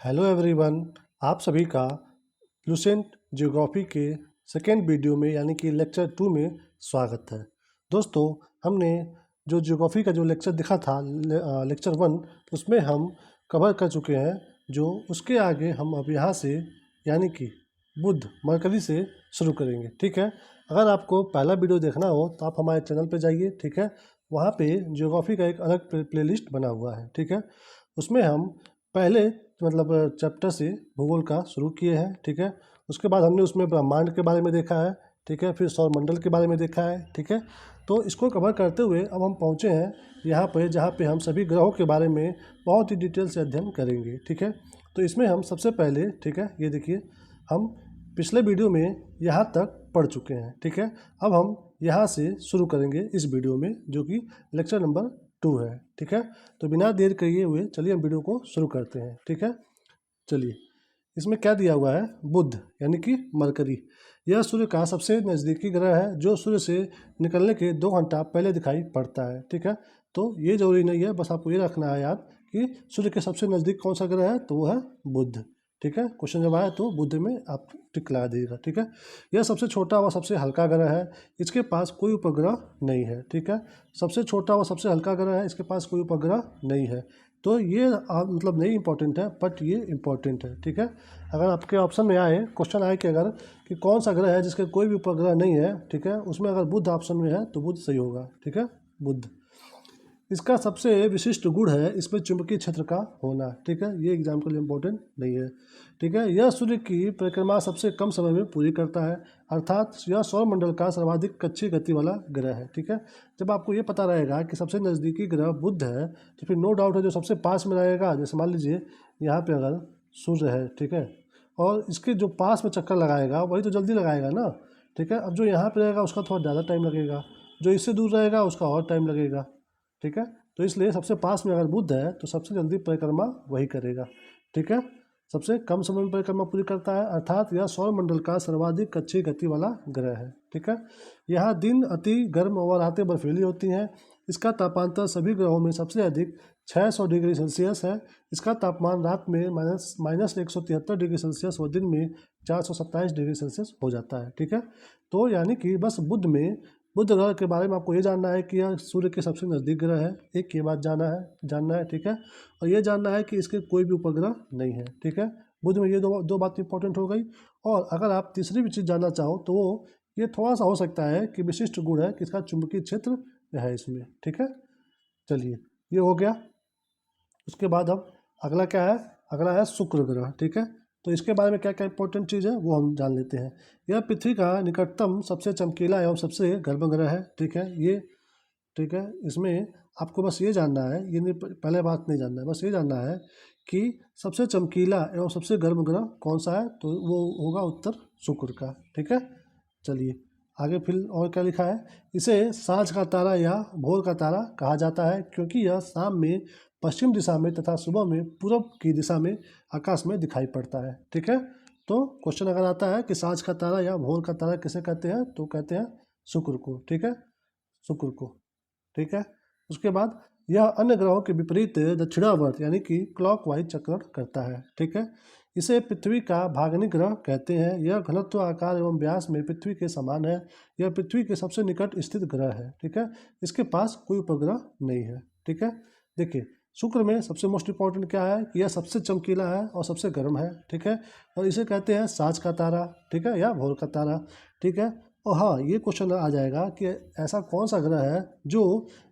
Hello everyone, आप सभी का लुसेंट ज्योग्राफी के सेकेंड वीडियो में यानी कि लेक्चर 2 में स्वागत है। दोस्तों, हमने जो ज्योग्राफी का जो लेक्चर दिखा था लेक्चर 1, उसमें हम कवर कर चुके हैं। जो उसके आगे हम अब यहाँ से यानी कि बुध मरकरी से शुरू करेंगे। ठीक है, अगर आपको पहला वीडियो देखना हो तो आप हमारे चैनल पर जाइए। ठीक है, वहाँ पे ज्योग्राफी का एक अलग प्लेलिस्ट बना हुआ है। ठीक है, उसमें हम पहले मतलब चैप्टर से भूगोल का शुरू किए हैं। ठीक है, उसके बाद हमने उसमें ब्रह्मांड के बारे में देखा है। ठीक है, फिर सौरमंडल के बारे में देखा है। ठीक है, तो इसको कवर करते हुए अब हम पहुँचे हैं यहाँ पे, जहाँ पे हम सभी ग्रहों के बारे में बहुत ही डिटेल से अध्ययन करेंगे। ठीक है, तो इसमें हम सबसे पहले, ठीक है, ये देखिए, हम पिछले वीडियो में यहाँ तक पढ़ चुके हैं। ठीक है, अब हम यहाँ से शुरू करेंगे इस वीडियो में, जो कि लेक्चर नंबर 2 है। ठीक है, तो बिना देर किए हुए चलिए हम वीडियो को शुरू करते हैं। ठीक है, चलिए, इसमें क्या दिया हुआ है, बुध यानी कि मरकरी। यह सूर्य का सबसे नज़दीकी ग्रह है, जो सूर्य से निकलने के 2 घंटा पहले दिखाई पड़ता है। ठीक है, तो ये जरूरी नहीं है, बस आपको ये रखना है याद कि सूर्य के सबसे नज़दीक कौन सा ग्रह है, तो वो है बुध। ठीक है, क्वेश्चन जब आए तो बुध में आप टिक लगा दीजिएगा। ठीक है, यह सबसे छोटा व सबसे हल्का ग्रह है। इसके पास कोई उपग्रह नहीं है। ठीक है, सबसे छोटा व सबसे हल्का ग्रह है, इसके पास कोई उपग्रह नहीं है। तो ये मतलब नहीं इम्पोर्टेंट है, बट ये इम्पोर्टेंट है। ठीक है, अगर आपके ऑप्शन में आए, क्वेश्चन आए कि अगर कि कौन सा ग्रह है जिसके कोई भी उपग्रह नहीं है, ठीक है, उसमें अगर बुध ऑप्शन में है तो बुध सही होगा। ठीक है, बुध। इसका सबसे विशिष्ट गुण है इसमें चुंबकीय क्षेत्र का होना। ठीक है, ये एग्जाम के लिए इम्पोर्टेंट नहीं है। ठीक है, यह सूर्य की परिक्रमा सबसे कम समय में पूरी करता है, अर्थात यह सौरमंडल का सर्वाधिक कच्ची गति वाला ग्रह है। ठीक है, जब आपको ये पता रहेगा कि सबसे नज़दीकी ग्रह बुध है, तो फिर नो डाउट है जो सबसे पास में रहेगा, जैसे मान लीजिए यहाँ पे अगर सूर्य है, ठीक है, और इसके जो पास में चक्कर लगाएगा वही तो जल्दी लगाएगा ना। ठीक है, अब जो यहाँ पे रहेगा उसका थोड़ा ज़्यादा टाइम लगेगा, जो इससे दूर रहेगा उसका और टाइम लगेगा। ठीक है, तो इसलिए सबसे पास में अगर बुध है तो सबसे जल्दी परिक्रमा वही करेगा। ठीक है, सबसे कम समय में परिक्रमा पूरी करता है, अर्थात यह सौरमंडल का सर्वाधिक कच्ची गति वाला ग्रह है। ठीक है, यहाँ दिन अति गर्म और रातें बर्फीली होती हैं। इसका तापांतर सभी ग्रहों में सबसे अधिक 600 डिग्री सेल्सियस है। इसका तापमान रात में माइनस 173 डिग्री सेल्सियस और दिन में 427 डिग्री सेल्सियस हो जाता है। ठीक है, तो यानी कि बस बुध ग्रह के बारे में आपको ये जानना है कि यह सूर्य के सबसे नज़दीक ग्रह है, एक ये बात जानना है। ठीक है, और ये जानना है कि इसके कोई भी उपग्रह नहीं है। ठीक है, बुध में ये दो बात इंपॉर्टेंट हो गई। और अगर आप तीसरी भी चीज़ जानना चाहो तो वो ये थोड़ा सा हो सकता है कि विशिष्ट गुण है कि इसका चुंबकीय क्षेत्र है इसमें। ठीक है, चलिए, ये हो गया। उसके बाद अब अगला क्या है, अगला है शुक्र ग्रह। ठीक है, तो इसके बारे में क्या क्या इंपॉर्टेंट चीज़ है वो हम जान लेते हैं। यह पृथ्वी का निकटतम सबसे चमकीला एवं सबसे गर्म ग्रह है। ठीक है, ये, ठीक है, इसमें आपको बस ये जानना है, ये नहीं, पहले बात नहीं जानना है, बस ये जानना है कि सबसे चमकीला एवं सबसे गर्म ग्रह कौन सा है, तो वो होगा उत्तर शुक्र का। ठीक है, चलिए आगे फिर और क्या लिखा है, इसे सांझ का तारा या भोर का तारा कहा जाता है, क्योंकि यह शाम में पश्चिम दिशा में तथा सुबह में पूरब की दिशा में आकाश में दिखाई पड़ता है। ठीक है, तो क्वेश्चन अगर आता है कि सांझ का तारा या भोर का तारा किसे कहते हैं, तो कहते हैं शुक्र को। ठीक है, शुक्र को। ठीक है, उसके बाद यह अन्य ग्रहों के विपरीत दक्षिणावर्त यानी कि क्लॉकवाइज चक्रण करता है। ठीक है, इसे पृथ्वी का भागनी ग्रह कहते हैं। यह घनत्व, आकार एवं व्यास में पृथ्वी के समान है। यह पृथ्वी के सबसे निकट स्थित ग्रह है। ठीक है, इसके पास कोई उपग्रह नहीं है। ठीक है, देखिए, शुक्र में सबसे मोस्ट इंपॉर्टेंट क्या है कि यह सबसे चमकीला है और सबसे गर्म है। ठीक है, और इसे कहते हैं सांझ का तारा, ठीक है, या भोर का तारा। ठीक है, और हाँ, ये क्वेश्चन आ जाएगा कि ऐसा कौन सा ग्रह है जो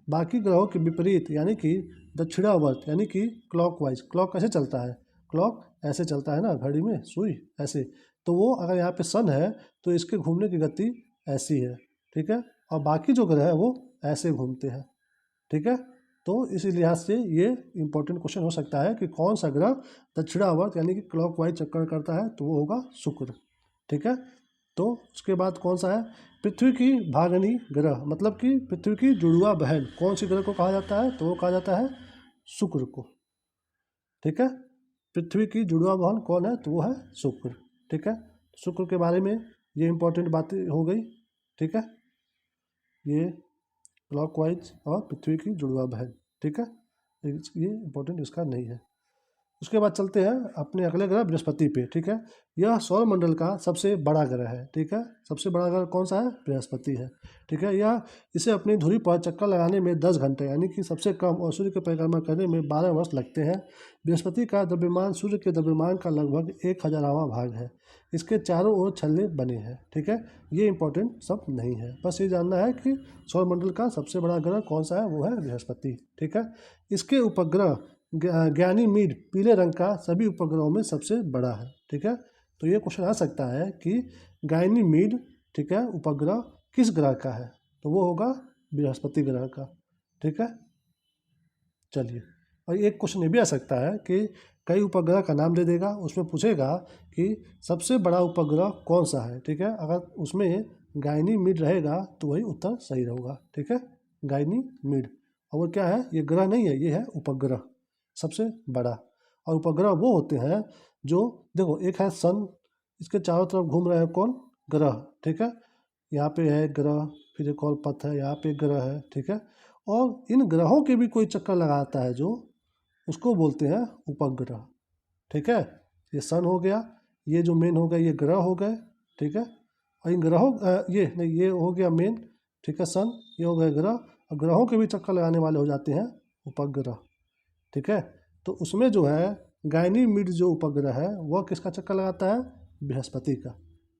बाकी ग्रहों के विपरीत यानी कि दक्षिणावर्त यानी कि क्लॉकवाइज, क्लॉक कैसे चलता है, क्लॉक ऐसे चलता है ना, घड़ी में सुई ऐसे, तो वो अगर यहाँ पे सन है तो इसके घूमने की गति ऐसी है। ठीक है, और बाकी जो ग्रह है वो ऐसे घूमते हैं। ठीक है, तो इसी लिहाज से ये इंपॉर्टेंट क्वेश्चन हो सकता है कि कौन सा ग्रह दक्षिणावर्त यानी कि क्लॉकवाइज चक्कर करता है, तो वो होगा शुक्र। ठीक है, तो उसके बाद कौन सा है, पृथ्वी की भागनी ग्रह, मतलब कि पृथ्वी की जुड़वा बहन कौन सी ग्रह को कहा जाता है, तो वो कहा जाता है शुक्र को। ठीक है, पृथ्वी की जुड़वा बहन कौन है, तो वो है शुक्र। ठीक है, शुक्र के बारे में ये इंपॉर्टेंट बातें हो गई। ठीक है, ये क्लॉकवाइज और पृथ्वी की जुड़वा बहन। ठीक है, ये इंपॉर्टेंट इसका नहीं है। उसके बाद चलते हैं अपने अगले ग्रह बृहस्पति पे। ठीक है, यह सौरमंडल का सबसे बड़ा ग्रह है। ठीक है, सबसे बड़ा ग्रह कौन सा है? बृहस्पति है। ठीक है, यह इसे अपनी धुरी पर चक्कर लगाने में 10 घंटे यानी कि सबसे कम और सूर्य की परिक्रमा करने में 12 वर्ष लगते हैं। बृहस्पति का द्रव्यमान सूर्य के द्रव्यमान का लगभग 1,000वां भाग है। इसके चारों ओर छल्ले बने हैं। ठीक है, ये इंपॉर्टेंट सब नहीं है, बस ये जानना है कि सौरमंडल का सबसे बड़ा ग्रह कौन सा है, वो है बृहस्पति। ठीक है, इसके उपग्रह गैनीमीड पीले रंग का सभी उपग्रहों में सबसे बड़ा है। ठीक है, तो ये क्वेश्चन आ सकता है कि गैनीमीड, ठीक है, उपग्रह किस ग्रह का है, तो वो होगा बृहस्पति ग्रह का। ठीक है, चलिए, और एक क्वेश्चन ये भी आ सकता है कि कई उपग्रह का नाम दे देगा, उसमें पूछेगा कि सबसे बड़ा उपग्रह कौन सा है। ठीक है, अगर उसमें गैनीमीड रहेगा तो वही उत्तर सही होगा। ठीक है, गैनीमीड, और वो क्या है? ये ग्रह नहीं है, ये है उपग्रह सबसे बड़ा। और उपग्रह वो होते हैं जो, देखो, एक है सन, इसके चारों तरफ घूम रहे हैं कौन? ग्रह। ठीक है, यहाँ पे है ग्रह, फिर एक और पथ है, यहाँ पे ग्रह है। ठीक है, और इन ग्रहों के भी कोई चक्कर लगाता है जो, उसको बोलते हैं उपग्रह। ठीक है, ये सन हो गया, ये जो मेन हो गया ये ग्रह हो गए। ठीक है, और इन ग्रहों ये नहीं, ये हो गया मेन। ठीक है, सन, ये हो गए ग्रह, और ग्रहों के भी चक्कर लगाने वाले हो जाते हैं उपग्रह। ठीक है, तो उसमें जो है गैनीमीड जो उपग्रह है वह किसका चक्कर लगाता है? बृहस्पति का।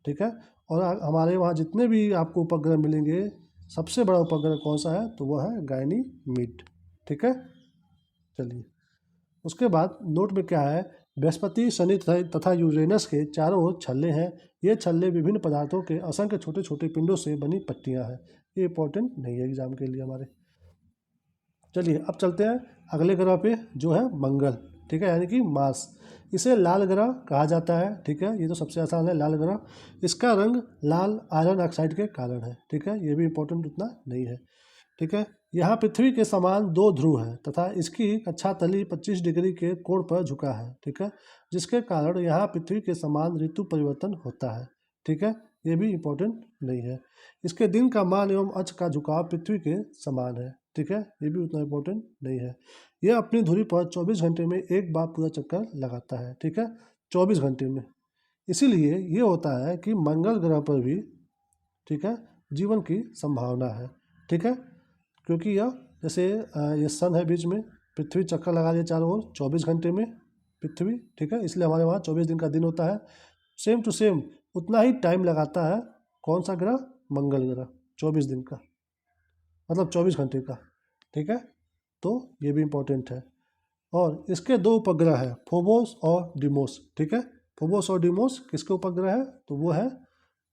ठीक है, और हमारे वहाँ जितने भी आपको उपग्रह मिलेंगे, सबसे बड़ा उपग्रह कौन सा है, तो वह है गैनीमीड। ठीक है, चलिए, उसके बाद नोट में क्या है? बृहस्पति, शनि तथा यूरेनस के चारों ओर छल्ले हैं। ये छल्ले विभिन्न पदार्थों के असंख्य छोटे छोटे पिंडों से बनी पट्टियां हैं। ये इंपॉर्टेंट नहीं है एग्जाम के लिए हमारे। चलिए, अब चलते हैं अगले ग्रह पे जो है मंगल। ठीक है, यानी कि मार्स। इसे लाल ग्रह कहा जाता है। ठीक है, ये तो सबसे आसान है, लाल ग्रह। इसका रंग लाल आयरन ऑक्साइड के कारण है। ठीक है, ये भी इंपॉर्टेंट उतना नहीं है। ठीक है, यहाँ पृथ्वी के समान 2 ध्रुव हैं तथा इसकी कक्षा तली 25 डिग्री के कोण पर झुका है। ठीक है, जिसके कारण यहाँ पृथ्वी के समान ऋतु परिवर्तन होता है। ठीक है, ये भी इंपॉर्टेंट नहीं है। इसके दिन का मान एवं अक्ष का झुकाव पृथ्वी के समान है। ठीक है, ये भी उतना इंपॉर्टेंट नहीं है। यह अपनी धुरी पर 24 घंटे में एक बार पूरा चक्कर लगाता है। ठीक है, 24 घंटे में। इसीलिए ये होता है कि मंगल ग्रह पर भी, ठीक है, जीवन की संभावना है। ठीक है, क्योंकि यह जैसे ये सन है बीच में, पृथ्वी चक्कर लगा रही है चारों ओर 24 घंटे में पृथ्वी। ठीक है, इसलिए हमारे वहाँ 24 दिन का दिन होता है। सेम टू सेम उतना ही टाइम लगाता है कौन सा ग्रह? मंगल ग्रह, 24 दिन का, मतलब 24 घंटे का। ठीक है, तो ये भी इम्पोर्टेंट है। और इसके 2 उपग्रह हैं, फोबोस और डिमोस। ठीक है, फोबोस और डिमोस किसके उपग्रह है? तो वो है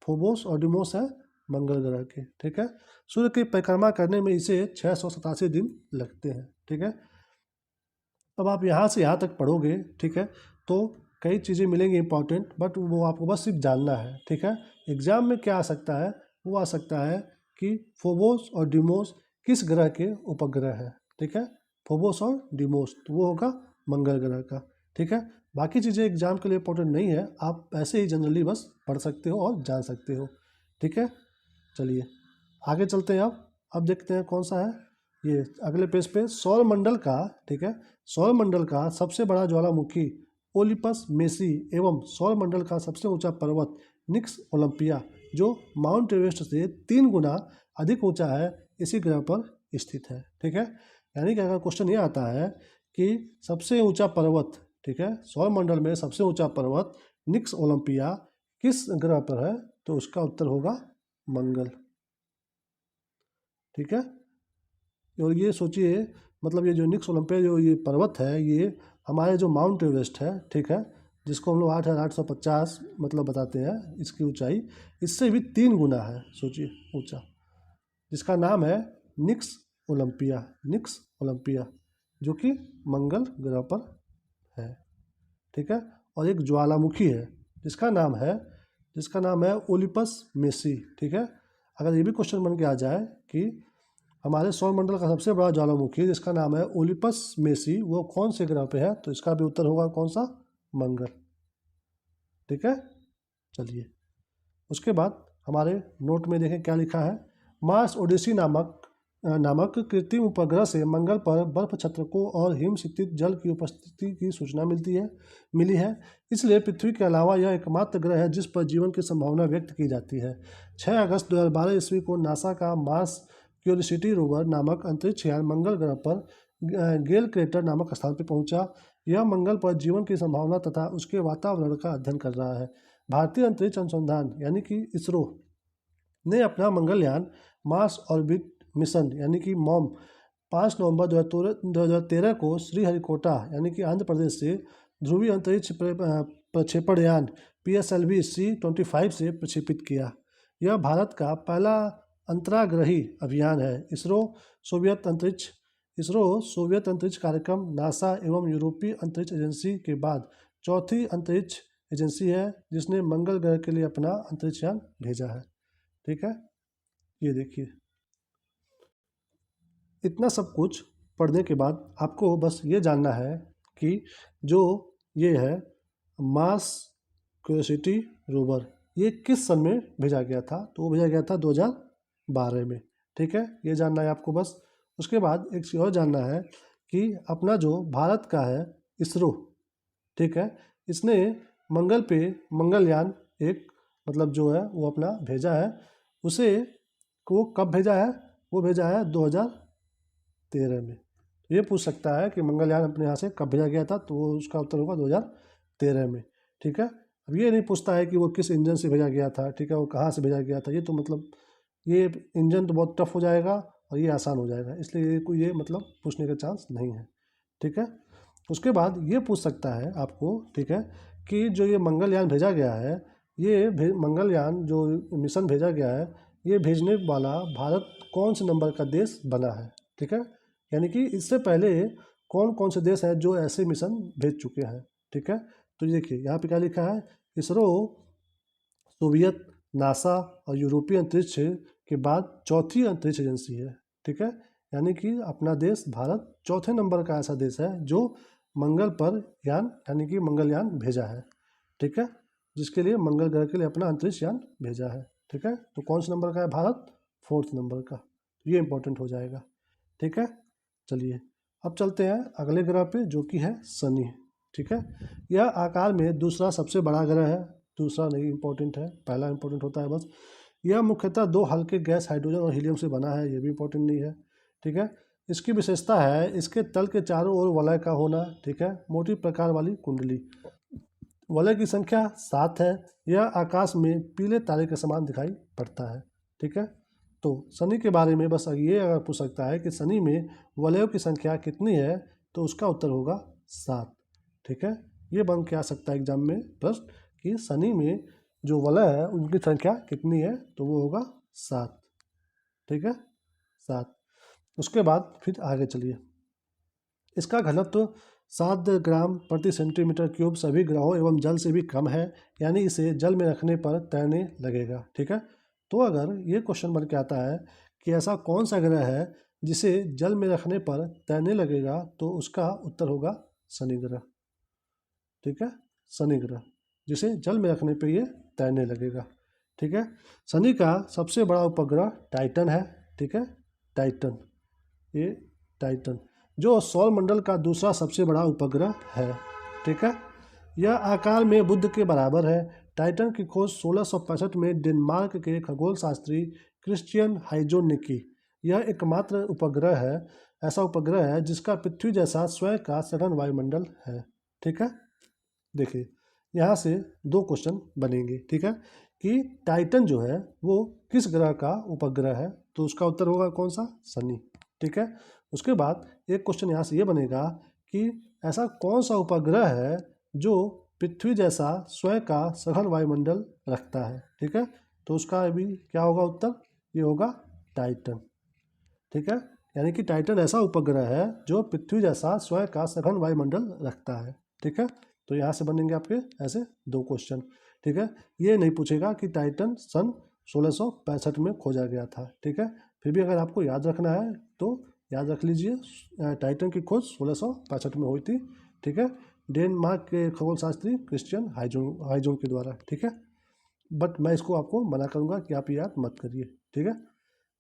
फोबोस और डिमोस है मंगल ग्रह के। ठीक है, सूर्य की परिक्रमा करने में इसे 687 दिन लगते हैं। ठीक है, अब आप यहाँ से यहाँ तक पढ़ोगे, ठीक है, तो कई चीज़ें मिलेंगी इंपॉर्टेंट, बट वो आपको बस सिर्फ जानना है। ठीक है, एग्जाम में क्या आ सकता है? वो आ सकता है कि फोबोस और डिमोस किस ग्रह के उपग्रह है। ठीक है, फोबोस और डिमोस, तो वो होगा मंगल ग्रह का। ठीक है, बाकी चीज़ें एग्जाम के लिए इंपॉर्टेंट नहीं है, आप ऐसे ही जनरली बस पढ़ सकते हो और जान सकते हो। ठीक है, चलिए आगे चलते हैं। अब देखते हैं कौन सा है ये अगले पेज पे, सौरमंडल का। ठीक है, सौरमंडल का सबसे बड़ा ज्वालामुखी ओलिपस मेसी एवं सौरमंडल का सबसे ऊंचा पर्वत निक्स ओलंपिया, जो माउंट एवरेस्ट से 3 गुना अधिक ऊंचा है, इसी ग्रह पर स्थित है। ठीक है, यानी कि अगर क्वेश्चन ये आता है कि सबसे ऊंचा पर्वत, ठीक है, सौरमंडल में सबसे ऊंचा पर्वत निक्स ओलंपिया किस ग्रह पर है, तो उसका उत्तर होगा मंगल। ठीक है, और ये सोचिए, मतलब ये जो निक्स ओलंपिया जो ये पर्वत है, ये हमारे जो माउंट एवरेस्ट है, ठीक है, जिसको हम लोग 8,850 मतलब बताते हैं इसकी ऊंचाई, इससे भी 3 गुना है, सोचिए ऊंचा, जिसका नाम है निक्स ओलंपिया। निक्स ओलंपिया जो कि मंगल ग्रह पर है। ठीक है, और एक ज्वालामुखी है जिसका नाम है ओलिपस मेसी। ठीक है, अगर ये भी क्वेश्चन बन के आ जाए कि हमारे सौरमंडल का सबसे बड़ा ज्वालामुखी जिसका नाम है ओलिपस मेसी, वो कौन से ग्रह पे है, तो इसका भी उत्तर होगा कौन सा? मंगल। ठीक है, चलिए उसके बाद हमारे नोट में देखें क्या लिखा है। मार्स ओडिसी नामक नामक कृत्रिम उपग्रह से मंगल पर बर्फ छत्रकों और हिम सिंचित जल की उपस्थिति की सूचना मिली है। इसलिए पृथ्वी के अलावा यह एकमात्र ग्रह है जिस पर जीवन की संभावना व्यक्त की जाती है। 6 अगस्त 2012 ईस्वी को नासा का मार्स क्यूरियोसिटी रोवर नामक अंतरिक्ष यान मंगल ग्रह पर गेल क्रेटर नामक स्थान पर पहुंचा। यह मंगल पर जीवन की संभावना तथा उसके वातावरण का अध्ययन कर रहा है। भारतीय अंतरिक्ष अनुसंधान यानी कि इसरो ने अपना मंगलयान मार्स ऑर्बिट मिशन यानी कि मॉम 5 नवंबर 2013 को श्रीहरिकोटा यानी कि आंध्र प्रदेश से ध्रुवीय अंतरिक्ष प्रक्षेपण यान PSLV C-25 से प्रक्षेपित किया। यह भारत का पहला अंतराग्रही अभियान है। इसरो सोवियत अंतरिक्ष कार्यक्रम नासा एवं यूरोपीय अंतरिक्ष एजेंसी के बाद चौथी अंतरिक्ष एजेंसी है जिसने मंगल ग्रह के लिए अपना अंतरिक्ष यान भेजा है। ठीक है, ये देखिए, इतना सब कुछ पढ़ने के बाद आपको बस ये जानना है कि जो ये है मार्स क्यूरियोसिटी रोवर ये किस सन में भेजा गया था, तो वो भेजा गया था 2012 में। ठीक है, ये जानना है आपको बस। उसके बाद एक चीज़ और जानना है कि अपना जो भारत का है इसरो, ठीक है, इसने मंगल पे मंगलयान एक मतलब जो है वो अपना भेजा है। उसे वो कब भेजा है, वो भेजा है 2013 में। ये पूछ सकता है कि मंगलयान अपने यहाँ से कब भेजा गया था, तो वो उसका उत्तर होगा 2013 में। ठीक है, अब ये नहीं पूछता है कि वो किस इंजन से भेजा गया था, ठीक है, वो कहाँ से भेजा गया था। ये तो मतलब ये इंजन तो बहुत टफ हो जाएगा और ये आसान हो जाएगा, इसलिए कोई ये मतलब पूछने का चांस नहीं है। ठीक है, उसके बाद ये पूछ सकता है आपको, ठीक है, कि जो ये मंगलयान भेजा गया है, ये मंगलयान जो मिशन भेजा गया है, ये भेजने वाला भारत कौन से नंबर का देश बना है। ठीक है, यानी कि इससे पहले कौन कौन से देश हैं जो ऐसे मिशन भेज चुके हैं। ठीक है, तो देखिए यहाँ पे क्या लिखा है, इसरो सोवियत, नासा और यूरोपीय अंतरिक्ष के बाद चौथी अंतरिक्ष एजेंसी है। ठीक है, यानी कि अपना देश भारत चौथे नंबर का ऐसा देश है जो मंगल पर यान यानी कि मंगलयान भेजा है। ठीक है, जिसके लिए मंगल ग्रह के लिए अपना अंतरिक्ष यान भेजा है। ठीक है, तो कौन से नंबर का है भारत, 4th नंबर का, तो ये इंपॉर्टेंट हो जाएगा। ठीक है, चलिए अब चलते हैं अगले ग्रह पे जो कि है शनि। ठीक है, यह आकार में दूसरा सबसे बड़ा ग्रह है। दूसरा नहीं इंपॉर्टेंट है, पहला इंपॉर्टेंट होता है बस। यह मुख्यतः 2 हल्के गैस हाइड्रोजन और हीलियम से बना है, ये भी इंपॉर्टेंट नहीं है। ठीक है, इसकी विशेषता है इसके तल के चारों ओर वलय का होना। ठीक है, मोटी प्रकार वाली कुंडली, वलय की संख्या 7 है। यह आकाश में पीले तारे के समान दिखाई पड़ता है। ठीक है, तो शनि के बारे में बस ये अगर पूछ सकता है कि शनि में वलयों की संख्या कितनी है, तो उसका उत्तर होगा 7। ठीक है, ये बन के आ सकता है एग्जाम में प्रश्न कि शनि में जो वलय है उनकी संख्या कितनी है, तो वो होगा 7। ठीक है, 7। उसके बाद फिर आगे चलिए, इसका घनत्व 7 ग्राम प्रति सेंटीमीटर क्यूब सभी ग्रहों एवं जल से भी कम है, यानी इसे जल में रखने पर तैरने लगेगा। ठीक है, तो अगर ये क्वेश्चन बन के आता है कि ऐसा कौन सा ग्रह है जिसे जल में रखने पर तैरने लगेगा, तो उसका उत्तर होगा शनि ग्रह। ठीक है, शनि ग्रह जिसे जल में रखने पे ये तैरने लगेगा। ठीक है, शनि का सबसे बड़ा उपग्रह टाइटन है। ठीक है, टाइटन, ये टाइटन जो सौर मंडल का दूसरा सबसे बड़ा उपग्रह है। ठीक है, यह आकार में बुध के बराबर है। टाइटन की खोज 1665 में डेनमार्क के खगोल शास्त्री क्रिश्चियन हाइजोन ने की। यह एकमात्र उपग्रह है, ऐसा उपग्रह है जिसका पृथ्वी जैसा स्वयं का सघन वायुमंडल है। ठीक है, देखिए यहाँ से 2 क्वेश्चन बनेंगे। ठीक है, कि टाइटन जो है वो किस ग्रह का उपग्रह है, तो उसका उत्तर होगा कौन सा, शनि। ठीक है, उसके बाद एक क्वेश्चन यहाँ से ये बनेगा कि ऐसा कौन सा उपग्रह है जो पृथ्वी जैसा स्वयं का सघन वायुमंडल रखता है। ठीक है, तो उसका भी क्या होगा उत्तर, ये होगा टाइटन। ठीक है, यानी कि टाइटन ऐसा उपग्रह है जो पृथ्वी जैसा स्वयं का सघन वायुमंडल रखता है। ठीक है, तो यहाँ से बनेंगे आपके ऐसे 2 क्वेश्चन। ठीक है, ये नहीं पूछेगा कि टाइटन सन 1665 में खोजा गया था। ठीक है, फिर भी अगर आपको याद रखना है तो याद रख लीजिए टाइटन की खोज 1665 में हुई थी। ठीक है, डेनमार्क के खगोल शास्त्री क्रिश्चियन हाइजोन के द्वारा। ठीक है, बट मैं इसको आपको मना करूँगा कि आप याद मत करिए। ठीक है,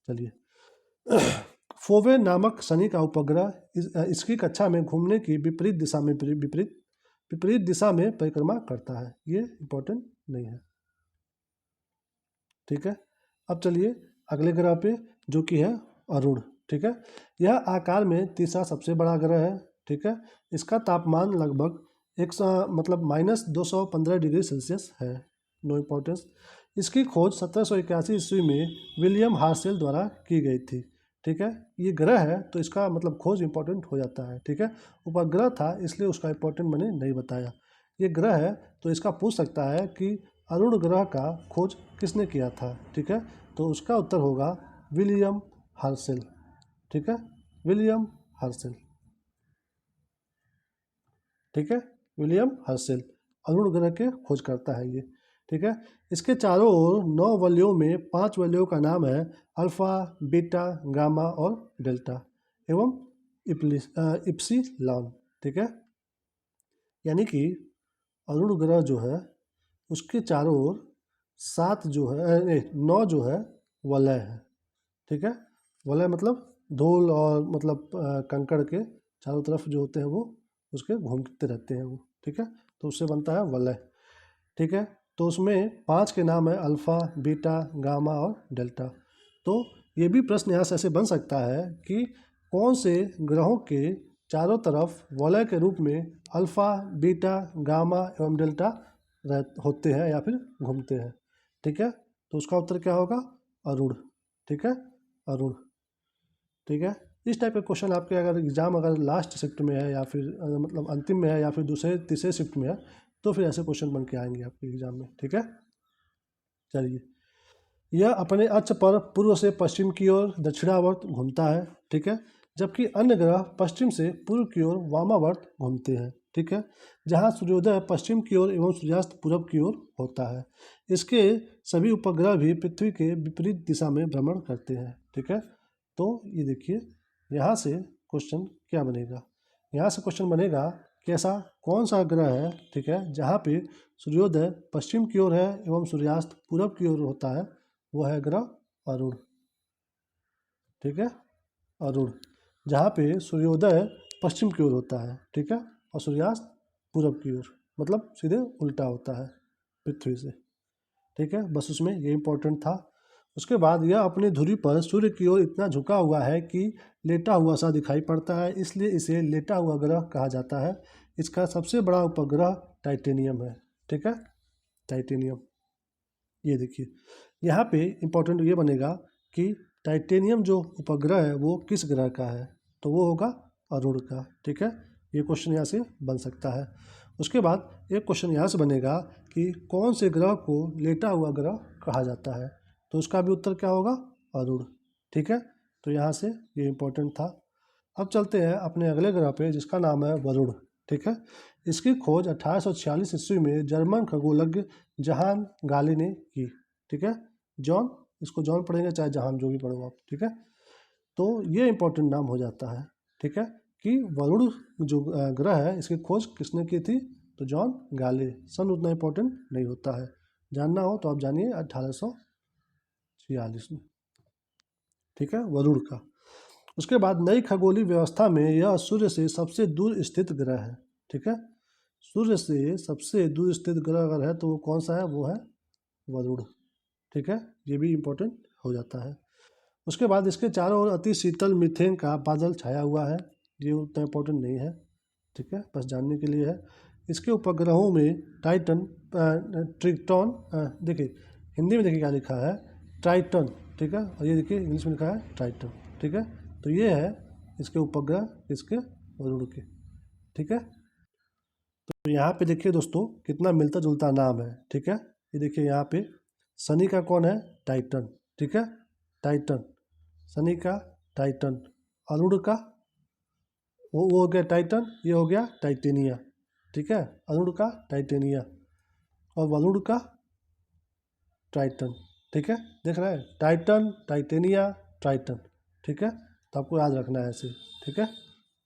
चलिए फोवे नामक शनि का उपग्रह इसकी कक्षा में घूमने की विपरीत दिशा में विपरीत दिशा में परिक्रमा करता है। ये इंपॉर्टेंट नहीं है। ठीक है, अब चलिए अगले ग्रह पे जो कि है अरुण। ठीक है, यह आकार में तीसरा सबसे बड़ा ग्रह है। ठीक है, इसका तापमान लगभग मतलब -215 डिग्री सेल्सियस है। No importance. इसकी खोज 1781 ईस्वी में विलियम हार्सेल द्वारा की गई थी। ठीक है, ये ग्रह है तो इसका मतलब खोज इंपॉर्टेंट हो जाता है। ठीक है, उपग्रह था इसलिए उसका इंपॉर्टेंट मैंने नहीं बताया। ये ग्रह है तो इसका पूछ सकता है कि अरुण ग्रह का खोज किसने किया था। ठीक है, तो उसका उत्तर होगा विलियम हार्सेल। ठीक है, विलियम हार्सेल। ठीक है, विलियम हर्सेल अरुण ग्रह के खोज करता है ये। ठीक है, इसके चारों ओर 9 वलयों में 5 वलयों का नाम है अल्फा, बीटा, गामा और डेल्टा एवं इप्सिलॉन। ठीक है, यानी कि अरुण ग्रह जो है उसके चारों ओर 7 जो है 9 जो है वलय है। ठीक है, वलय मतलब धूल और मतलब कंकड़ के चारों तरफ जो होते हैं वो उसके घूमते रहते हैं वो। ठीक है, तो उससे बनता है वलय। ठीक है, तो उसमें 5 के नाम है अल्फा, बीटा, गामा और डेल्टा। तो ये भी प्रश्न यहाँ से ऐसे बन सकता है कि कौन से ग्रहों के चारों तरफ वलय के रूप में अल्फा, बीटा, गामा एवं डेल्टा होते हैं या फिर घूमते हैं। ठीक है, तो उसका उत्तर क्या होगा? अरुण। ठीक है, अरुण। ठीक है, इस टाइप के क्वेश्चन आपके अगर एग्जाम अगर लास्ट शिफ्ट में है या फिर मतलब अंतिम में है या फिर दूसरे तीसरे शिफ्ट में है तो फिर ऐसे क्वेश्चन बन के आएंगे आपके एग्जाम में। ठीक है, चलिए, यह अपने अक्ष पर पूर्व से पश्चिम की ओर दक्षिणावर्त घूमता है। ठीक है, जबकि अन्य ग्रह पश्चिम से पूर्व की ओर वामावर्त घूमते हैं। ठीक है, जहाँ सूर्योदय पश्चिम की ओर एवं सूर्यास्त पूर्व की ओर होता है। इसके सभी उपग्रह भी पृथ्वी के विपरीत दिशा में भ्रमण करते हैं। ठीक है, तो ये देखिए यहाँ से क्वेश्चन क्या बनेगा। यहाँ से क्वेश्चन बनेगा कि ऐसा कौन सा ग्रह है, ठीक है, जहाँ पे सूर्योदय पश्चिम की ओर है एवं सूर्यास्त पूर्व की ओर होता है, वो है ग्रह अरुण। ठीक है, अरुण, जहाँ पे सूर्योदय पश्चिम की ओर होता है। ठीक है, और सूर्यास्त पूरब की ओर, मतलब सीधे उल्टा होता है पृथ्वी से। ठीक है, बस उसमें ये इंपॉर्टेंट था। उसके बाद यह अपनी धुरी पर सूर्य की ओर इतना झुका हुआ है कि लेटा हुआ सा दिखाई पड़ता है, इसलिए इसे लेटा हुआ ग्रह कहा जाता है। इसका सबसे बड़ा उपग्रह टाइटेनियम है। ठीक है, टाइटेनियम। ये देखिए यहाँ पे इंपॉर्टेंट ये बनेगा कि टाइटेनियम जो उपग्रह है वो किस ग्रह का है, तो वो होगा अरुण का। ठीक है, ये क्वेश्चन यहाँ से बन सकता है। उसके बाद एक क्वेश्चन यहाँ से बनेगा कि कौन से ग्रह को लेटा हुआ ग्रह कहा जाता है, तो उसका भी उत्तर क्या होगा? अरुण। ठीक है, तो यहाँ से ये इंपॉर्टेंट था। अब चलते हैं अपने अगले ग्रह पे जिसका नाम है वरुण। ठीक है, इसकी खोज 1846 ईस्वी में जर्मन खगोलज्ञ जहान गाली ने की। ठीक है, जॉन, इसको जॉन पढ़ेंगे चाहे जहान, जो भी पढ़ो आप। ठीक है, तो ये इंपॉर्टेंट नाम हो जाता है। ठीक है, कि वरुण जो ग्रह है इसकी खोज किसने की थी, तो जॉन गाले। सन उतना इंपॉर्टेंट नहीं होता है, जानना हो तो आप जानिए 1846 में। ठीक है, वरुण का। उसके बाद नई खगोलीय व्यवस्था में यह सूर्य से सबसे दूर स्थित ग्रह है। ठीक है, सूर्य से सबसे दूर स्थित ग्रह अगर है तो वो कौन सा है, वो है वरुण। ठीक है, ये भी इम्पोर्टेंट हो जाता है। उसके बाद इसके चारों ओर अति शीतल मीथेन का बादल छाया हुआ है, ये उतना इम्पोर्टेंट नहीं है। ठीक है, बस जानने के लिए है। इसके उपग्रहों में टाइटन, ट्रिटॉन, देखिए हिंदी में देखिए क्या लिखा है, ट्राइटन। ठीक है, और ये देखिए इंग्लिश में लिखा है ट्राइटन। ठीक है, तो ये है इसके उपग्रह इसके वरुण के। ठीक है, तो यहाँ पे देखिए दोस्तों कितना मिलता जुलता नाम है। ठीक है, ये देखिए यहाँ पे शनि का कौन है, टाइटन। ठीक है, टाइटन, शनि का टाइटन। अरुण का वो हो गया टाइटन, ये हो गया टाइटेनिया। ठीक है, अरुण का टाइटेनिया और वरुण का ट्राइटन। ठीक है, देख रहे हैं, टाइटन, टाइटेनिया, ट्राइटन। ठीक है, तो आपको याद रखना है ऐसे। ठीक है,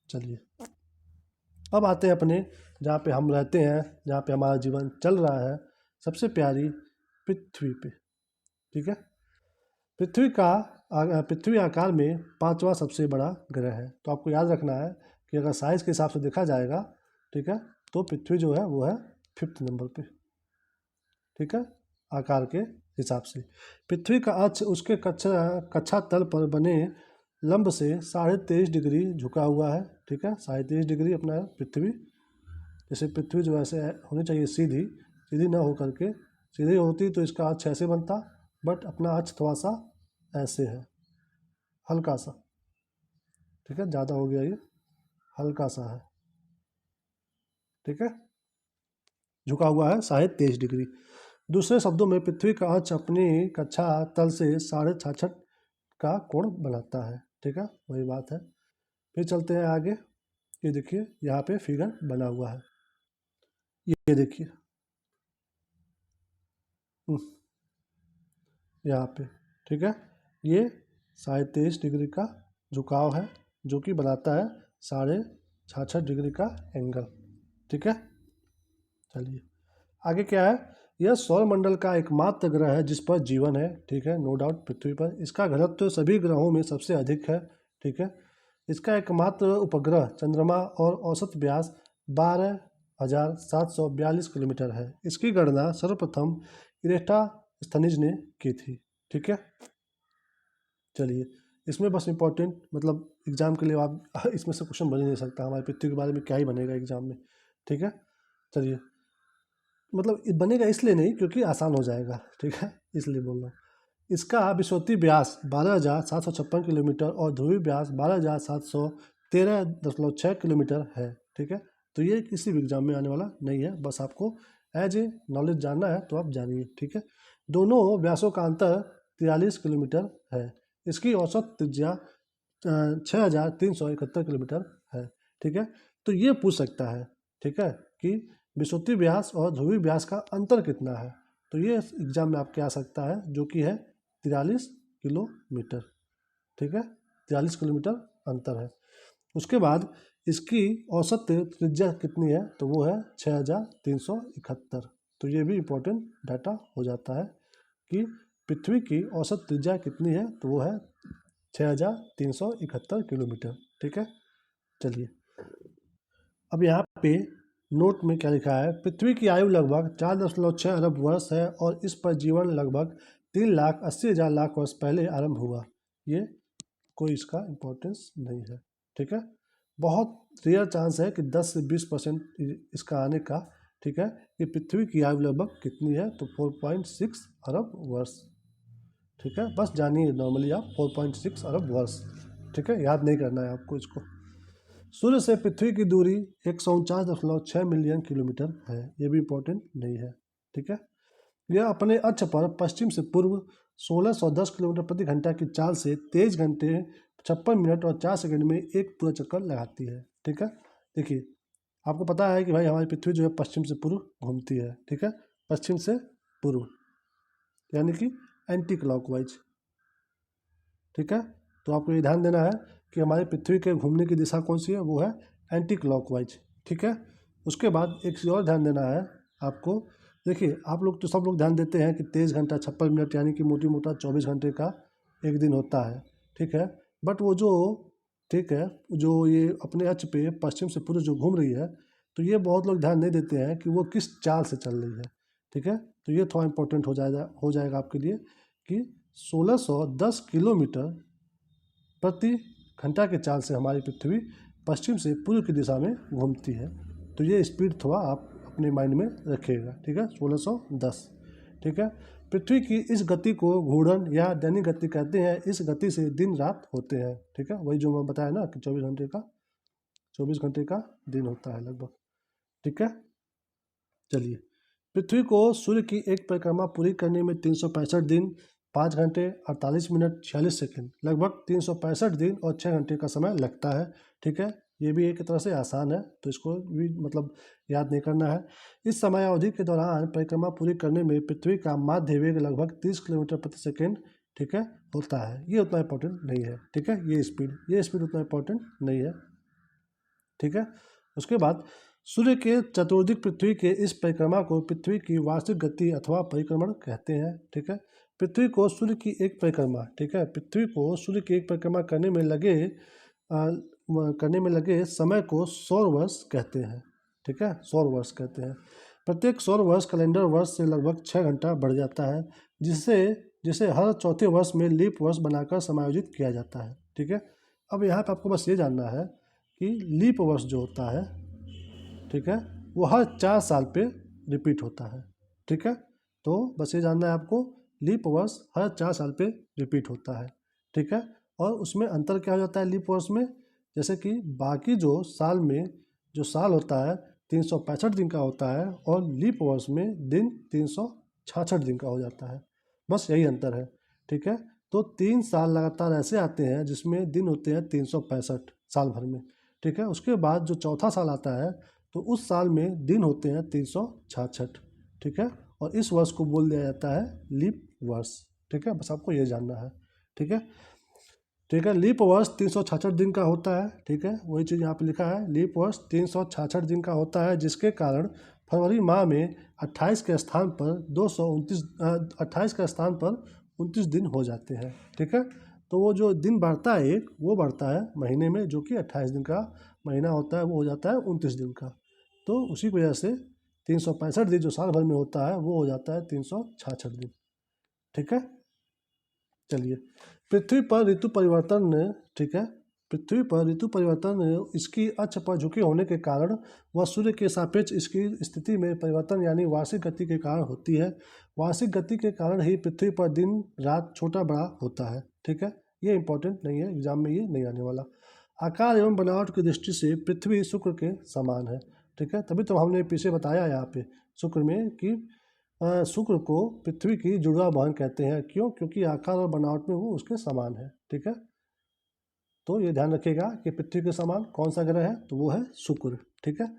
चलिए अब आते हैं अपने जहाँ पे हम रहते हैं, जहाँ पे हमारा जीवन चल रहा है, सबसे प्यारी पृथ्वी पे। ठीक है, पृथ्वी आकार में पांचवा सबसे बड़ा ग्रह है। तो आपको याद रखना है कि अगर साइज के हिसाब से देखा जाएगा, ठीक है, तो पृथ्वी जो है वो है 5th नंबर पे, ठीक है, आकार के हिसाब से। पृथ्वी का अक्ष उसके कक्षा तल पर बने लंब से 23.5 डिग्री झुका हुआ है, ठीक है, 23.5 डिग्री अपना पृथ्वी। जैसे पृथ्वी जो ऐसे होनी चाहिए सीधी, सीधी ना हो करके, सीधी होती तो इसका अक्ष ऐसे बनता, बट अपना अक्ष थोड़ा सा ऐसे है, हल्का सा, ठीक है, ज़्यादा हो गया ये, हल्का सा है, ठीक है, झुका हुआ है 23.5 डिग्री। दूसरे शब्दों में पृथ्वी का अक्ष अपनी कक्षा तल से 66.5 का कोण बनाता है, ठीक है, वही बात है। फिर चलते हैं आगे। ये देखिए यहाँ पे फिगर बना हुआ है, ये देखिए यहाँ पे, ठीक है, ये 23.5 डिग्री का झुकाव है जो कि बनाता है 66.5 डिग्री का एंगल, ठीक है। चलिए आगे क्या है, यह सौरमंडल का एकमात्र ग्रह है जिस पर जीवन है, ठीक है, नो डाउट पृथ्वी पर। इसका घनत्व तो सभी ग्रहों में सबसे अधिक है, ठीक है। इसका एकमात्र उपग्रह चंद्रमा और औसत व्यास 12,742 किलोमीटर है। इसकी गणना सर्वप्रथम इरेस्टोस्थनीज ने की थी, ठीक है। चलिए इसमें बस इम्पोर्टेंट मतलब एग्जाम के लिए आप इसमें से क्वेश्चन बन ही नहीं सकता, हमारे पृथ्वी के बारे में क्या ही बनेगा एग्जाम में, ठीक है। चलिए मतलब बनेगा इसलिए नहीं क्योंकि आसान हो जाएगा, ठीक है, इसलिए बोल रहा हूँ। इसका विषुवतीय व्यास 12,756 किलोमीटर और ध्रुवीय व्यास 12,713.6 किलोमीटर है, ठीक है। तो ये किसी भी एग्जाम में आने वाला नहीं है, बस आपको एज ए नॉलेज जानना है तो आप जानिए, ठीक है। दोनों व्यासों का अंतर 43 किलोमीटर है। इसकी औसत त्रिज्या 6,371 किलोमीटर है, ठीक है। तो ये पूछ सकता है, ठीक है, कि विषुवतीय व्यास और ध्रुवीय व्यास का अंतर कितना है। तो ये एग्जाम में आपके आ सकता है, जो कि है 43 किलोमीटर, ठीक है, 43 किलोमीटर अंतर है। उसके बाद इसकी औसत त्रिज्या कितनी है, तो वो है 6,371। तो ये भी इम्पोर्टेंट डाटा हो जाता है कि पृथ्वी की औसत त्रिज्या कितनी है, तो वो है 6,371 किलोमीटर, ठीक है। चलिए अब यहाँ पे नोट में क्या लिखा है, पृथ्वी की आयु लगभग 4.6 अरब वर्ष है और इस पर जीवन लगभग 3,80,000 लाख वर्ष पहले आरंभ हुआ। ये कोई इसका इम्पोर्टेंस नहीं है, ठीक है। बहुत रेयर चांस है कि 10 से 20% इसका आने का, ठीक है। ये पृथ्वी की आयु लगभग कितनी है, तो 4.6 अरब वर्ष, ठीक है। बस जानिए नॉर्मली आप 4.6 अरब वर्ष, ठीक है, याद नहीं करना है आपको इसको। सूर्य से पृथ्वी की दूरी 149.6 मिलियन किलोमीटर है, ये भी इम्पोर्टेंट नहीं है, ठीक है। यह अपने अक्ष पर पश्चिम से पूर्व 1610 किलोमीटर प्रति घंटा की चाल से 23 घंटे 56 मिनट और 4 सेकंड में एक पूरा चक्कर लगाती है, ठीक है। देखिए आपको पता है कि भाई हमारी पृथ्वी जो है पश्चिम से पूर्व घूमती है, ठीक है, पश्चिम से पूर्व यानी कि एंटी क्लॉकवाइज, ठीक है। तो आपको ये ध्यान देना है कि हमारी पृथ्वी के घूमने की दिशा कौन सी है, वो है एंटी क्लॉकवाइज, ठीक है। उसके बाद एक चीज़ और ध्यान देना है आपको। देखिए आप लोग तो सब लोग ध्यान देते हैं कि 23 घंटा 56 मिनट यानी कि मोटी मोटा 24 घंटे का एक दिन होता है, ठीक है। बट वो जो, ठीक है, जो ये अपने अक्ष पे पश्चिम से पूर्व जो घूम रही है, तो ये बहुत लोग ध्यान नहीं देते हैं कि वो किस चाल से चल रही है, ठीक है। तो ये थोड़ा इंपॉर्टेंट हो जाएगा आपके लिए कि 1610 किलोमीटर प्रति घंटा के चाल से हमारी पृथ्वी पश्चिम से पूर्व की दिशा में घूमती है। तो ये स्पीड थोड़ा आप अपने माइंड में रखिएगा, ठीक है, 1610, ठीक है। पृथ्वी की इस गति को घूर्णन या दैनिक गति कहते हैं। इस गति से दिन रात होते हैं, ठीक है, वही जो मैं बताया ना कि 24 घंटे का दिन होता है लगभग, ठीक है। चलिए पृथ्वी को सूर्य की एक परिक्रमा पूरी करने में 365 दिन 5 घंटे 48 मिनट 46 सेकंड लगभग 365 दिन और 6 घंटे का समय लगता है, ठीक है। ये भी एक तरह से आसान है, तो इसको भी मतलब याद नहीं करना है। इस समय अवधि के दौरान परिक्रमा पूरी करने में पृथ्वी का माध्य वेग लगभग 30 किलोमीटर प्रति सेकेंड, ठीक है, होता है। ये उतना इंपॉर्टेंट नहीं है, ठीक है, ये स्पीड उतना इंपॉर्टेंट नहीं है, ठीक है। उसके बाद सूर्य के चतुर्दिक पृथ्वी के इस परिक्रमा को पृथ्वी की वार्षिक गति अथवा परिक्रमण कहते हैं। ठीक है, पृथ्वी को सूर्य की एक परिक्रमा, ठीक है, पृथ्वी को सूर्य की एक परिक्रमा करने में लगे समय को सौर वर्ष कहते हैं। ठीक है, सौर वर्ष कहते हैं। प्रत्येक सौर वर्ष कैलेंडर वर्ष से लगभग 6 घंटा बढ़ जाता है, जिसे जिसे हर चौथे वर्ष में लीप वर्ष बनाकर समायोजित किया जाता है। ठीक है, अब यहाँ पे आपको बस ये जानना है कि लीप वर्ष जो होता है, ठीक है, वो हर 4 साल पे रिपीट होता है। ठीक है, तो बस ये जानना है आपको, लीप वर्ष हर 4 साल पे रिपीट होता है। ठीक है, और उसमें अंतर क्या हो जाता है लीप वर्ष में, जैसे कि बाकी जो साल में जो साल होता है 365 दिन का होता है, और लीप वर्ष में दिन 366 दिन का हो जाता है, बस यही अंतर है। ठीक है, तो 3 साल लगातार ऐसे आते हैं जिसमें दिन होते हैं 365 साल भर में। ठीक है, उसके बाद जो चौथा साल आता है तो उस साल में दिन होते हैं 366। ठीक है, और इस वर्ष को बोल दिया जाता है लीप वर्ष। ठीक है, बस आपको ये जानना है। ठीक है, ठीक है, लीप वर्ष 366 दिन का होता है। ठीक है, वही चीज़ यहाँ पे लिखा है, लीप वर्ष 366 दिन का होता है, जिसके कारण फरवरी माह में 28 के स्थान पर 28 के स्थान पर 29 दिन हो जाते हैं। ठीक है, तो वो जो दिन बढ़ता है एक, वो बढ़ता है महीने में, जो कि 28 दिन का महीना होता है वो हो जाता है 29 दिन का। तो उसी की वजह से 365 दिन जो साल भर में होता है वो हो जाता है 366 दिन। ठीक है, चलिए, पृथ्वी पर ऋतु परिवर्तन ने, ठीक है, पृथ्वी पर ऋतु परिवर्तन इसकी अक्ष पर झुके होने के कारण वह सूर्य के सापेक्ष इसकी स्थिति में परिवर्तन यानी वार्षिक गति के कारण होती है। वार्षिक गति के कारण ही पृथ्वी पर दिन रात छोटा बड़ा होता है। ठीक है, ये इंपॉर्टेंट नहीं है, एग्जाम में ये नहीं आने वाला। आकार एवं बनावट की दृष्टि से पृथ्वी शुक्र के समान है। ठीक है, तभी तो हमने पीछे बताया यहाँ पे शुक्र में कि शुक्र को पृथ्वी की जुड़वा बहन कहते हैं। क्यों? क्योंकि आकार और बनावट में वो उसके समान है। ठीक है, तो ये ध्यान रखिएगा कि पृथ्वी के समान कौन सा ग्रह है, तो वो है शुक्र। ठीक है,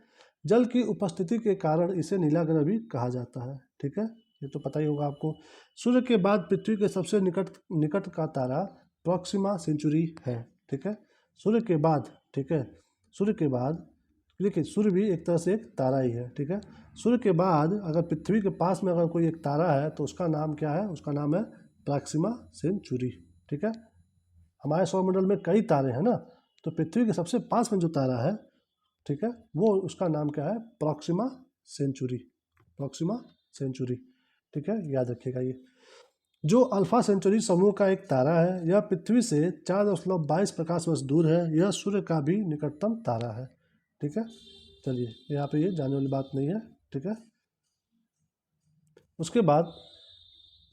जल की उपस्थिति के कारण इसे नीला ग्रह भी कहा जाता है। ठीक है, ये तो पता ही होगा आपको। सूर्य के बाद पृथ्वी के सबसे निकट निकट का तारा प्रॉक्सिमा सेंचुरी है। ठीक है, सूर्य के बाद, ठीक है, सूर्य के बाद, देखिए सूर्य भी एक तरह से एक तारा ही है। ठीक है, सूर्य के बाद अगर पृथ्वी के पास में अगर कोई एक तारा है तो उसका नाम क्या है, उसका नाम है प्रॉक्सिमा सेंचुरी। ठीक है, हमारे सौरमंडल में कई तारे हैं ना, तो पृथ्वी के सबसे पास में जो तारा है, ठीक है, वो उसका नाम क्या है, प्रॉक्सिमा सेंचुरी। Proxima Centauri. ठीक है, याद रखिएगा ये। जो अल्फा सेंचुरी समूह का एक तारा है, यह पृथ्वी से 4.22 प्रकाश वर्ष दूर है। यह सूर्य का भी निकटतम तारा है। ठीक है, चलिए यहाँ पे ये जाने वाली बात नहीं है। ठीक है, उसके बाद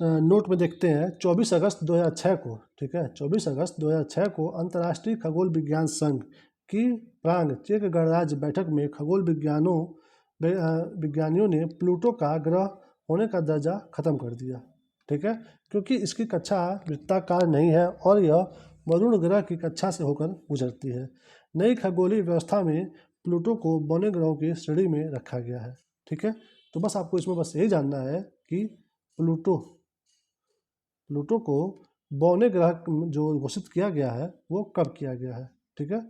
नोट में देखते हैं 24 अगस्त 2006 को, ठीक है, 24 अगस्त 2006 को अंतर्राष्ट्रीय खगोल विज्ञान संघ की प्रांग चेक गणराज्य बैठक में खगोल विज्ञानियों ने प्लूटो का ग्रह होने का दर्जा खत्म कर दिया। ठीक है, क्योंकि इसकी कक्षा वृत्ताकार नहीं है और यह वरुण ग्रह की कक्षा से होकर गुजरती है। नई खगोलीय व्यवस्था में प्लूटो को बौने ग्रहों की श्रेणी में रखा गया है। ठीक है, तो बस आपको इसमें बस यही जानना है कि प्लूटो को बौने ग्रह जो घोषित किया गया है वो कब किया गया है। ठीक है,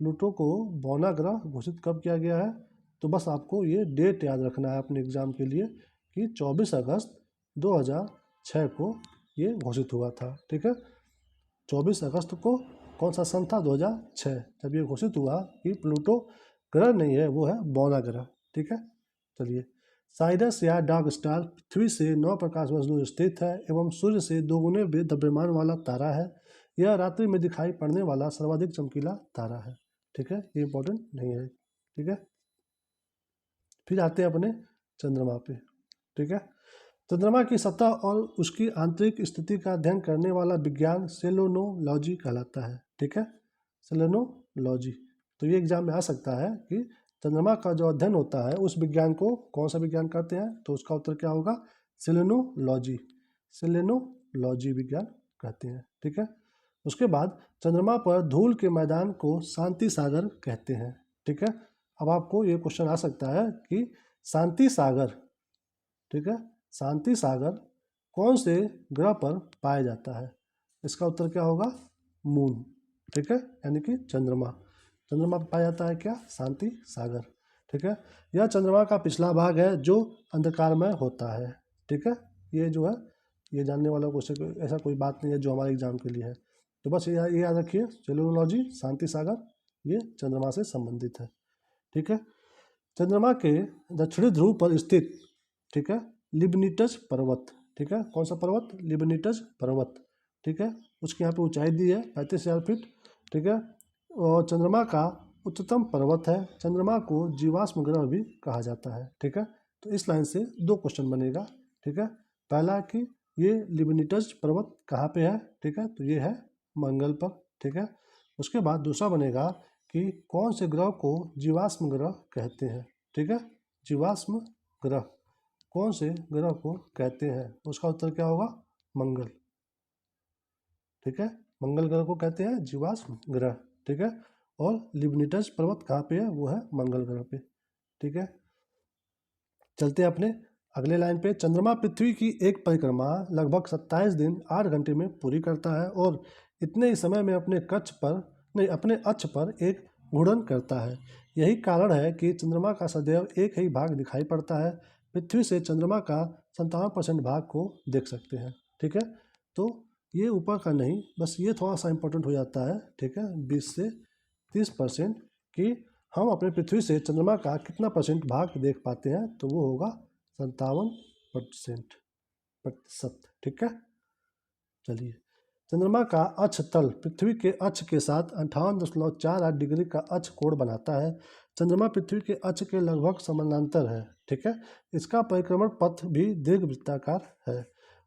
प्लूटो को बौना ग्रह घोषित कब किया गया है, तो बस आपको ये डेट याद रखना है अपने एग्जाम के लिए कि 24 अगस्त 2006 को ये घोषित हुआ था। ठीक है, 24 अगस्त को कौन सा सन था, 2006, जब ये घोषित हुआ कि प्लूटो ग्रह नहीं है, वो है बौना ग्रह। ठीक है, चलिए, साइरस या डार्क स्टार पृथ्वी से 9 प्रकाश वर्ष दूर स्थित है एवं सूर्य से दोगुने द्रव्यमान वाला तारा है। यह रात्रि में दिखाई पड़ने वाला सर्वाधिक चमकीला तारा है। ठीक है, ये इंपॉर्टेंट नहीं है। ठीक है, फिर आते हैं अपने चंद्रमा पे। ठीक है, चंद्रमा की सतह और उसकी आंतरिक स्थिति का अध्ययन करने वाला विज्ञान सेलेनोलॉजी कहलाता है। ठीक है, सेलेनोलॉजी, तो ये एग्जाम में आ सकता है कि चंद्रमा का जो अध्ययन होता है उस विज्ञान को कौन सा विज्ञान कहते हैं, तो उसका उत्तर क्या होगा, सेलेनोलॉजी। सेलेनोलॉजी विज्ञान कहते हैं। ठीक है, उसके बाद चंद्रमा पर धूल के मैदान को शांति सागर कहते हैं। ठीक है, अब आपको ये क्वेश्चन आ सकता है कि शांति सागर, ठीक है, शांति सागर कौन से ग्रह पर पाया जाता है, इसका उत्तर क्या होगा, मून। ठीक है, यानी कि चंद्रमा। चंद्रमा पर पाया जाता है क्या, शांति सागर। ठीक है। यह चंद्रमा का पिछला भाग है जो अंधकारमय होता है। ठीक है, ये जो है ये जानने वाला क्वेश्चन, ऐसा कोई बात नहीं है जो हमारे एग्जाम के लिए है। तो बस ये याद रखिए, सेलेनोलॉजी शांति सागर ये चंद्रमा से संबंधित है। ठीक है। चंद्रमा के दक्षिणी ध्रुव पर स्थित, ठीक है, लिबनिटज पर्वत, ठीक है, कौन सा पर्वत? लिबनिटज पर्वत, ठीक है, उसकी यहाँ पे ऊंचाई दी है 35,000 फीट। ठीक है, और चंद्रमा का उच्चतम पर्वत है। चंद्रमा को जीवाश्म ग्रह भी कहा जाता है। ठीक है, तो इस लाइन से 2 क्वेश्चन बनेगा। ठीक है, पहला कि ये लिबनिटज पर्वत कहाँ पे है? ठीक है, तो ये है मंगल पर। ठीक है, उसके बाद दूसरा बनेगा कि कौन से ग्रह को जीवाश्म ग्रह कहते हैं? ठीक है, जीवाश्म ग्रह कौन से ग्रह को कहते हैं? उसका उत्तर क्या होगा? मंगल। ठीक है, मंगल ग्रह को कहते हैं जीवाश्म ग्रह। ठीक है, और लिबनिटज पर्वत कहाँ पे है? वो है मंगल ग्रह पे। ठीक है, चलते हैं अपने अगले लाइन पे। चंद्रमा पृथ्वी की एक परिक्रमा लगभग 27 दिन 8 घंटे में पूरी करता है और इतने ही समय में अपने अक्ष पर एक घूर्णन करता है। यही कारण है कि चंद्रमा का सदैव एक ही भाग दिखाई पड़ता है। पृथ्वी से चंद्रमा का 57% भाग को देख सकते हैं। ठीक है, तो ये ऊपर का नहीं, बस ये थोड़ा सा इंपॉर्टेंट हो जाता है। ठीक है, 20 से 30% कि हम अपने पृथ्वी से चंद्रमा का कितना परसेंट भाग देख पाते हैं, तो वो होगा 57%। ठीक है, चलिए। चंद्रमा का अक्ष तल पृथ्वी के अक्ष के साथ 58.48 डिग्री का अक्ष कोण बनाता है। चंद्रमा पृथ्वी के अक्ष के लगभग समानांतर है। ठीक है, इसका परिक्रमण पथ भी दीर्घवृत्ताकार है।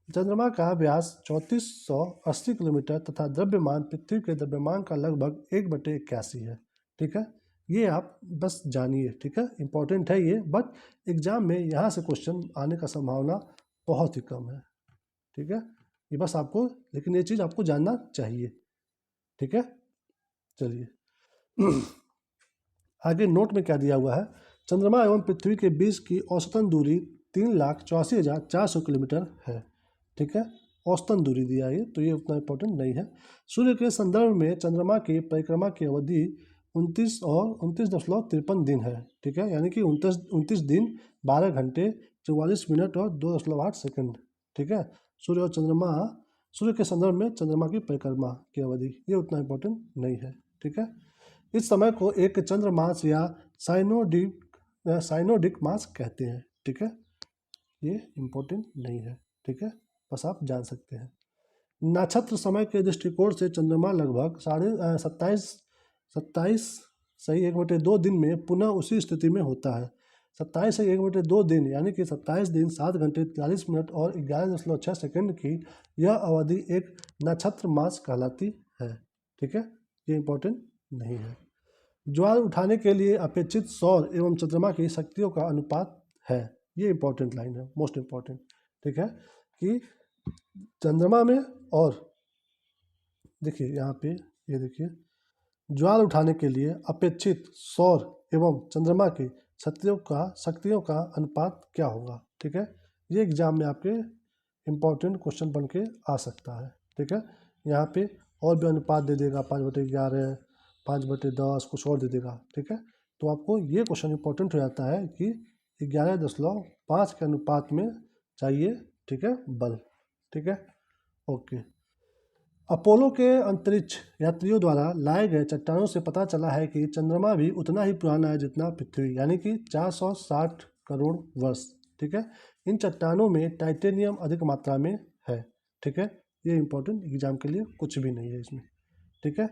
चंद्रमा का व्यास 3480 किलोमीटर तथा द्रव्यमान पृथ्वी के द्रव्यमान का लगभग 1/81 है। ठीक है, ये आप बस जानिए। ठीक है, इंपॉर्टेंट है ये, बट एग्जाम में यहाँ से क्वेश्चन आने का संभावना बहुत ही कम है। ठीक है, ये बस आपको, लेकिन ये चीज़ आपको जानना चाहिए। ठीक है, चलिए आगे नोट में क्या दिया हुआ है। चंद्रमा एवं पृथ्वी के बीच की औसतन दूरी 3,84,400 किलोमीटर है। ठीक है, औसतन दूरी दिया है, तो ये उतना इंपॉर्टेंट नहीं है। सूर्य के संदर्भ में चंद्रमा की परिक्रमा की अवधि 29 और 29.53 दिन है। ठीक है, यानी कि 29 दिन 12 घंटे 44 मिनट और 2.8 सेकंड। ठीक है, सूर्य के संदर्भ में चंद्रमा की परिक्रमा की अवधि, ये उतना इंपॉर्टेंट नहीं है। ठीक है, इस समय को एक चंद्र मास या साइनोडिक मास कहते हैं। ठीक है, ये इंपॉर्टेंट नहीं है। ठीक है, बस आप जान सकते हैं। नक्षत्र समय के दृष्टिकोण से चंद्रमा लगभग 27 सही 1/2 दिन में पुनः उसी स्थिति में होता है। 27 से 1/2 दिन यानी कि 27 दिन 7 घंटे 43 मिनट और 11.6 सेकंड की यह अवधि एक नक्षत्र मास कहलाती है। ठीक है, ये इंपॉर्टेंट नहीं है। ज्वार उठाने के लिए अपेक्षित सौर एवं चंद्रमा की शक्तियों का अनुपात है। ये इंपॉर्टेंट लाइन है, मोस्ट इंपॉर्टेंट। ठीक है, कि चंद्रमा में, और देखिए यहाँ पे, ये देखिए, ज्वार उठाने के लिए अपेक्षित सौर एवं चंद्रमा की शक्तियों का अनुपात क्या होगा। ठीक है, ये एग्जाम में आपके इम्पोर्टेंट क्वेश्चन बन के आ सकता है। ठीक है, यहाँ पे और भी अनुपात दे देगा, 5/11, 5/10, कुछ और दे देगा। ठीक है, तो आपको ये क्वेश्चन इंपॉर्टेंट हो जाता है कि 11.5 के अनुपात में चाहिए। ठीक है, बल। ठीक है, ओके। अपोलो के अंतरिक्ष यात्रियों द्वारा लाए गए चट्टानों से पता चला है कि चंद्रमा भी उतना ही पुराना है जितना पृथ्वी, यानी कि 460 करोड़ वर्ष। ठीक है, इन चट्टानों में टाइटेनियम अधिक मात्रा में है। ठीक है, ये इंपॉर्टेंट एग्जाम के लिए कुछ भी नहीं है इसमें। ठीक है,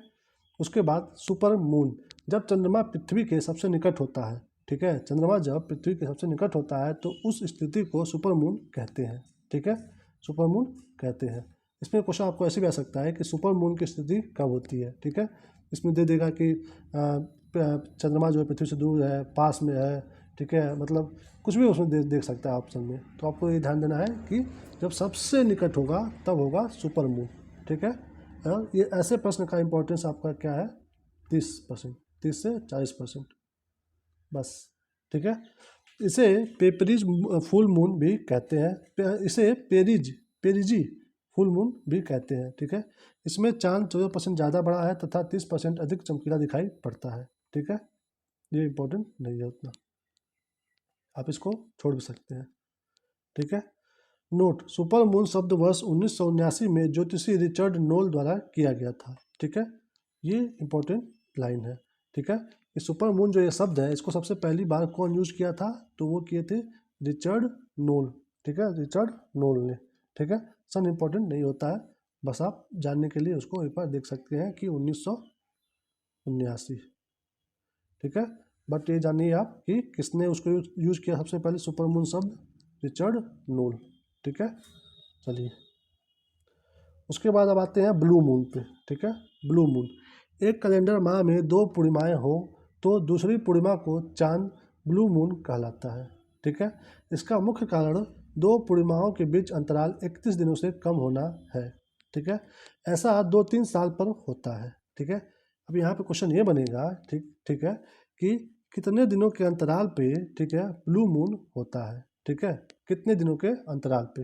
उसके बाद सुपर मून, जब चंद्रमा पृथ्वी के सबसे निकट होता है। ठीक है, चंद्रमा जब पृथ्वी के सबसे निकट होता है तो उस स्थिति को सुपर मून कहते हैं। ठीक है, सुपर मून कहते हैं। इसमें क्वेश्चन आपको ऐसे भी आ सकता है कि सुपर मून की स्थिति कब होती है। ठीक है, इसमें दे देगा कि चंद्रमा जो है पृथ्वी से दूर है, पास में है। ठीक है, मतलब कुछ भी उसमें देख सकता है ऑप्शन में। तो आपको ये ध्यान देना है कि जब सबसे निकट होगा तब होगा सुपर मून। ठीक है, और ये ऐसे प्रश्न का इंपॉर्टेंस आपका क्या है? 30%, 30 से 40% बस। ठीक है, इसे पेपरीज फुल मून भी कहते हैं, इसे पेरिजी फुल मून भी कहते हैं। ठीक है, इसमें चांद 14% ज़्यादा बड़ा है तथा 30% अधिक चमकीला दिखाई पड़ता है। ठीक है, ये इंपॉर्टेंट नहीं है उतना। आप इसको छोड़ भी सकते हैं। ठीक है। नोट, सुपर मून शब्द वर्ष 1979 में ज्योतिषी रिचर्ड नोल द्वारा किया गया था। ठीक है, ये इंपॉर्टेंट लाइन है। ठीक है, ये सुपर मून जो ये शब्द है इसको सबसे पहली बार कौन यूज किया था, तो वो किए थे रिचर्ड नोल। ठीक है, रिचर्ड नोल ने। ठीक है, सन इंपॉर्टेंट नहीं होता है, बस आप जानने के लिए उसको एक बार देख सकते हैं कि 1979। ठीक है, बट ये जानिए आप कि किसने उसको यूज किया सबसे पहले सुपर मून शब्द, रिचर्ड नोल। ठीक है, चलिए उसके बाद अब आते हैं ब्लू मून पे। ठीक है, ब्लू मून, एक कैलेंडर माह में 2 पूर्णिमाएं हो तो दूसरी पूर्णिमा को चांद ब्लू मून कहलाता है। ठीक है, इसका मुख्य कारण 2 पूर्णिमाओं के बीच अंतराल 31 दिनों से कम होना है। ठीक है, ऐसा 2-3 साल पर होता है। ठीक है, अब यहाँ पे क्वेश्चन ये बनेगा, ठीक है, कि कितने दिनों के अंतराल पे, ठीक है, ब्लू मून होता है। ठीक है, कितने दिनों के अंतराल पे,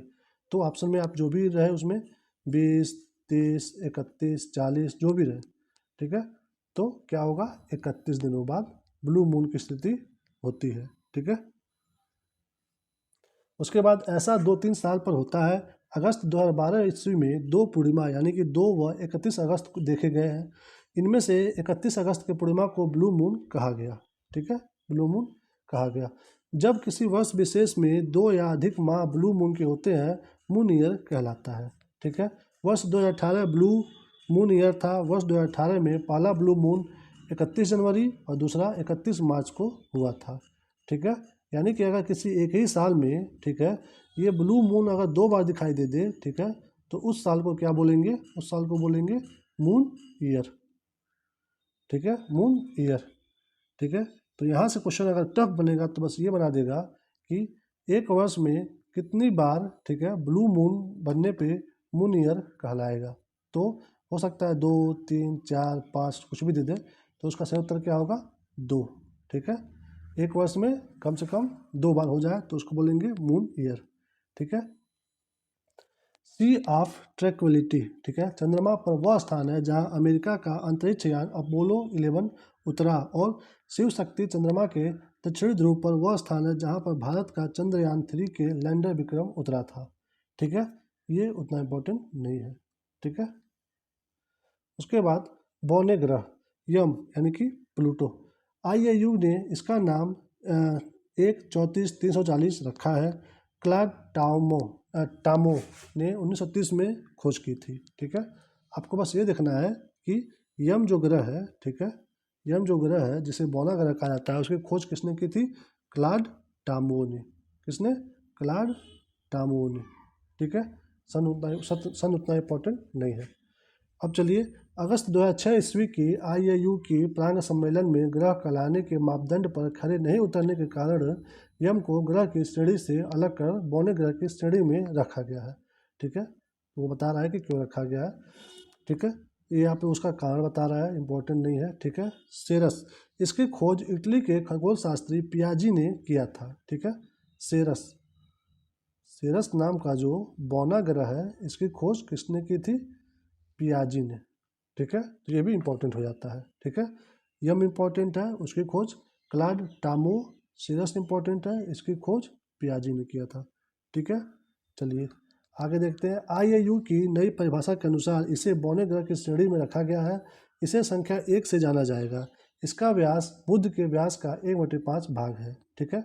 तो ऑप्शन में आप जो भी रहे उसमें 20, 30, 31, 40 जो भी रहे। ठीक है, तो क्या होगा, 31 दिनों बाद ब्लू मून की स्थिति होती है। ठीक है, उसके बाद ऐसा 2-3 साल पर होता है। अगस्त 2012 ईस्वी में 2 पूर्णिमा यानी कि 2 व 31 अगस्त को देखे गए हैं। इनमें से 31 अगस्त के पूर्णिमा को ब्लू मून कहा गया। ठीक है, ब्लू मून कहा गया। जब किसी वर्ष विशेष में 2 या अधिक माह ब्लू मून के होते हैं, मून ईयर कहलाता है। ठीक है, वर्ष 2018 ब्लू मून ईयर था। वर्ष 2018 में पहला ब्लू मून 31 जनवरी और दूसरा 31 मार्च को हुआ था। ठीक है, यानी कि अगर किसी एक ही साल में, ठीक है, ये ब्लू मून अगर 2 बार दिखाई दे दे, ठीक है, तो उस साल को क्या बोलेंगे, उस साल को बोलेंगे मून ईयर। ठीक है, मून ईयर। ठीक है, तो यहाँ से क्वेश्चन अगर टफ बनेगा तो बस ये बना देगा कि एक वर्ष में कितनी बार, ठीक है, ब्लू मून बनने पे मून ईयर कहलाएगा। तो हो सकता है 2, 3, 4, 5 कुछ भी दे दे, तो उसका सही उत्तर क्या होगा, 2। ठीक है, एक वर्ष में कम से कम 2 बार हो जाए तो उसको बोलेंगे मून ईयर। ठीक है, सी ऑफ ट्रैंक्विलिटी, ठीक है, चंद्रमा पर वह स्थान है जहां अमेरिका का अंतरिक्ष यान अपोलो 11 उतरा, और शिव शक्ति चंद्रमा के दक्षिणी ध्रुव पर वह स्थान है जहां पर भारत का चंद्रयान 3 के लैंडर विक्रम उतरा था। ठीक है, ये उतना इम्पोर्टेंट नहीं है। ठीक है, उसके बाद बौने ग्रह यम यानी कि प्लूटो, आईएयू ने इसका नाम 1-34-340 रखा है। क्लाड टामो ने 1930 में खोज की थी। ठीक है, आपको बस ये देखना है कि यम जो ग्रह है, ठीक है, यम जो ग्रह है जिसे बौना ग्रह कहा जाता है, उसकी खोज किसने की थी, क्लाड टामो ने। किसने, क्लाड टामो ने। ठीक है, सन उतना इम्पोर्टेंट नहीं है। अब चलिए, अगस्त 2006 ईस्वी की आईएयू की प्रांग सम्मेलन में ग्रह कहलाने के मापदंड पर खरे नहीं उतरने के कारण यम को ग्रह की श्रेणी से अलग कर बौने ग्रह की श्रेणी में रखा गया है। ठीक है, वो बता रहा है कि क्यों रखा गया है। ठीक है, ये यहाँ पे उसका कारण बता रहा है, इम्पोर्टेंट नहीं है। ठीक है, सेरस, इसकी खोज इटली के खगोल शास्त्री पियाजी ने किया था। ठीक है, सेरस, सेरस नाम का जो बौना ग्रह है इसकी खोज किसने की थी, पियाजी ने। ठीक है, तो ये भी इम्पोर्टेंट हो जाता है। ठीक है, यम इम्पोर्टेंट है, उसकी खोज क्लाड टामो, सीरस इम्पोर्टेंट है, इसकी खोज पियाजी ने किया था। ठीक है, चलिए आगे देखते हैं। आईएयू की नई परिभाषा के अनुसार इसे बौने ग्रह की श्रेणी में रखा गया है। इसे संख्या 1 से जाना जाएगा। इसका व्यास बुध के व्यास का 1/5 भाग है। ठीक है,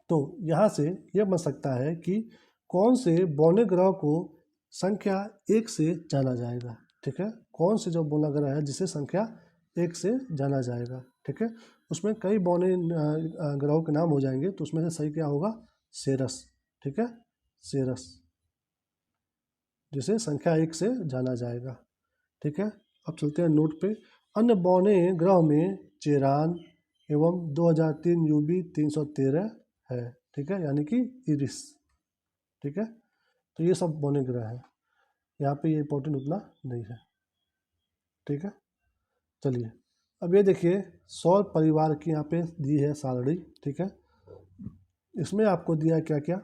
तो यहाँ से यह बन सकता है कि कौन से बौने ग्रह को संख्या 1 से जाना जाएगा। ठीक है, कौन से जो बौना ग्रह है जिसे संख्या 1 से जाना जाएगा। ठीक है, उसमें कई बौने ग्रहों के नाम हो जाएंगे, तो उसमें से सही क्या होगा, सेरस। ठीक है, सेरस जिसे संख्या 1 से जाना जाएगा। ठीक है, अब चलते हैं नोट पे। अन्य बौने ग्रह में चेरान एवं 2003 यूबी 313 है। ठीक है, यानी कि इरिस। ठीक है, तो ये सब बौने ग्रह है, यहाँ पे ये इंपॉर्टेंट उतना नहीं है। ठीक है, चलिए अब ये देखिए, सौर परिवार की यहाँ पे दी है सारणी। ठीक है, इसमें आपको दिया है क्या क्या,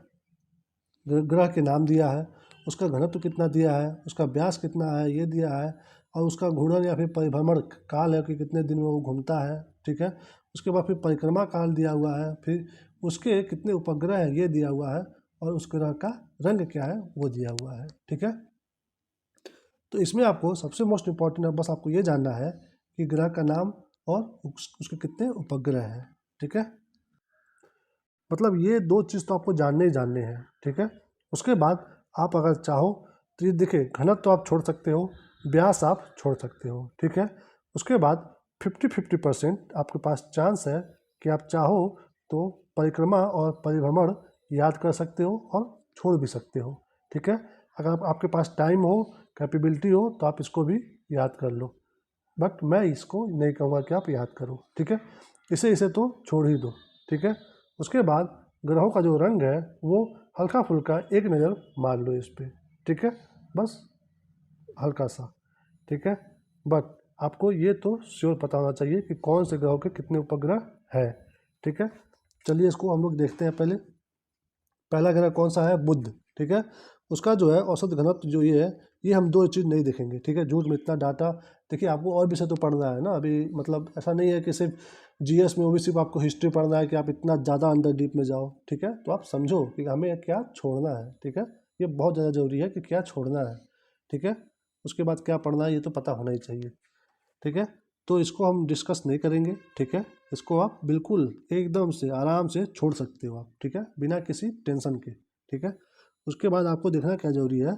ग्रह के नाम दिया है, उसका घनत्व कितना दिया है, उसका व्यास कितना है ये दिया है, और उसका घूर्णन या फिर परिभ्रमण काल है कि कितने दिन में वो घूमता है। ठीक है, उसके बाद फिर परिक्रमा काल दिया हुआ है, फिर उसके कितने उपग्रह हैं ये दिया हुआ है, और उस ग्रह का रंग क्या है वो दिया हुआ है। ठीक है, तो इसमें आपको सबसे मोस्ट इम्पॉर्टेंट है, बस आपको ये जानना है कि ग्रह का नाम और उसके कितने उपग्रह हैं। ठीक है, मतलब ये दो चीज़ तो आपको जानने ही जानने हैं। ठीक है, उसके बाद आप अगर चाहो तो ये देखिए, घनत्व तो आप छोड़ सकते हो, व्यास आप छोड़ सकते हो। ठीक है, उसके बाद 50-50% आपके पास चांस है कि आप चाहो तो परिक्रमा और परिभ्रमण याद कर सकते हो और छोड़ भी सकते हो। ठीक है, अगर आपके पास टाइम हो, कैपेबिलिटी हो, तो आप इसको भी याद कर लो, बट मैं इसको नहीं कहूँगा कि आप याद करो। ठीक है, इसे तो छोड़ ही दो। ठीक है, उसके बाद ग्रहों का जो रंग है वो हल्का फुल्का एक नज़र मार लो इस पर। ठीक है, बस हल्का सा। ठीक है, बट आपको ये तो श्योर पता होना चाहिए कि कौन से ग्रहों के कितने उपग्रह हैं। ठीक है, चलिए इसको हम लोग देखते हैं। पहला ग्रह कौन सा है? बुध। ठीक है, उसका जो है औसत घनत्व जो ये है, ये हम दो चीज़ नहीं देखेंगे। ठीक है, झूठ में इतना डाटा, देखिए आपको और विषय तो पढ़ना है ना अभी, मतलब ऐसा नहीं है कि सिर्फ जीएस में, वो भी सिर्फ आपको हिस्ट्री पढ़ना है कि आप इतना ज़्यादा अंदर डीप में जाओ। ठीक है, तो आप समझो कि हमें क्या छोड़ना है। ठीक है, ये बहुत ज़्यादा ज़रूरी है कि क्या छोड़ना है। ठीक है, उसके बाद क्या पढ़ना है ये तो पता होना ही चाहिए। ठीक है, तो इसको हम डिस्कस नहीं करेंगे। ठीक है, इसको आप बिल्कुल एकदम से आराम से छोड़ सकते हो आप। ठीक है, बिना किसी टेंशन के। ठीक है, उसके बाद आपको देखना क्या जरूरी है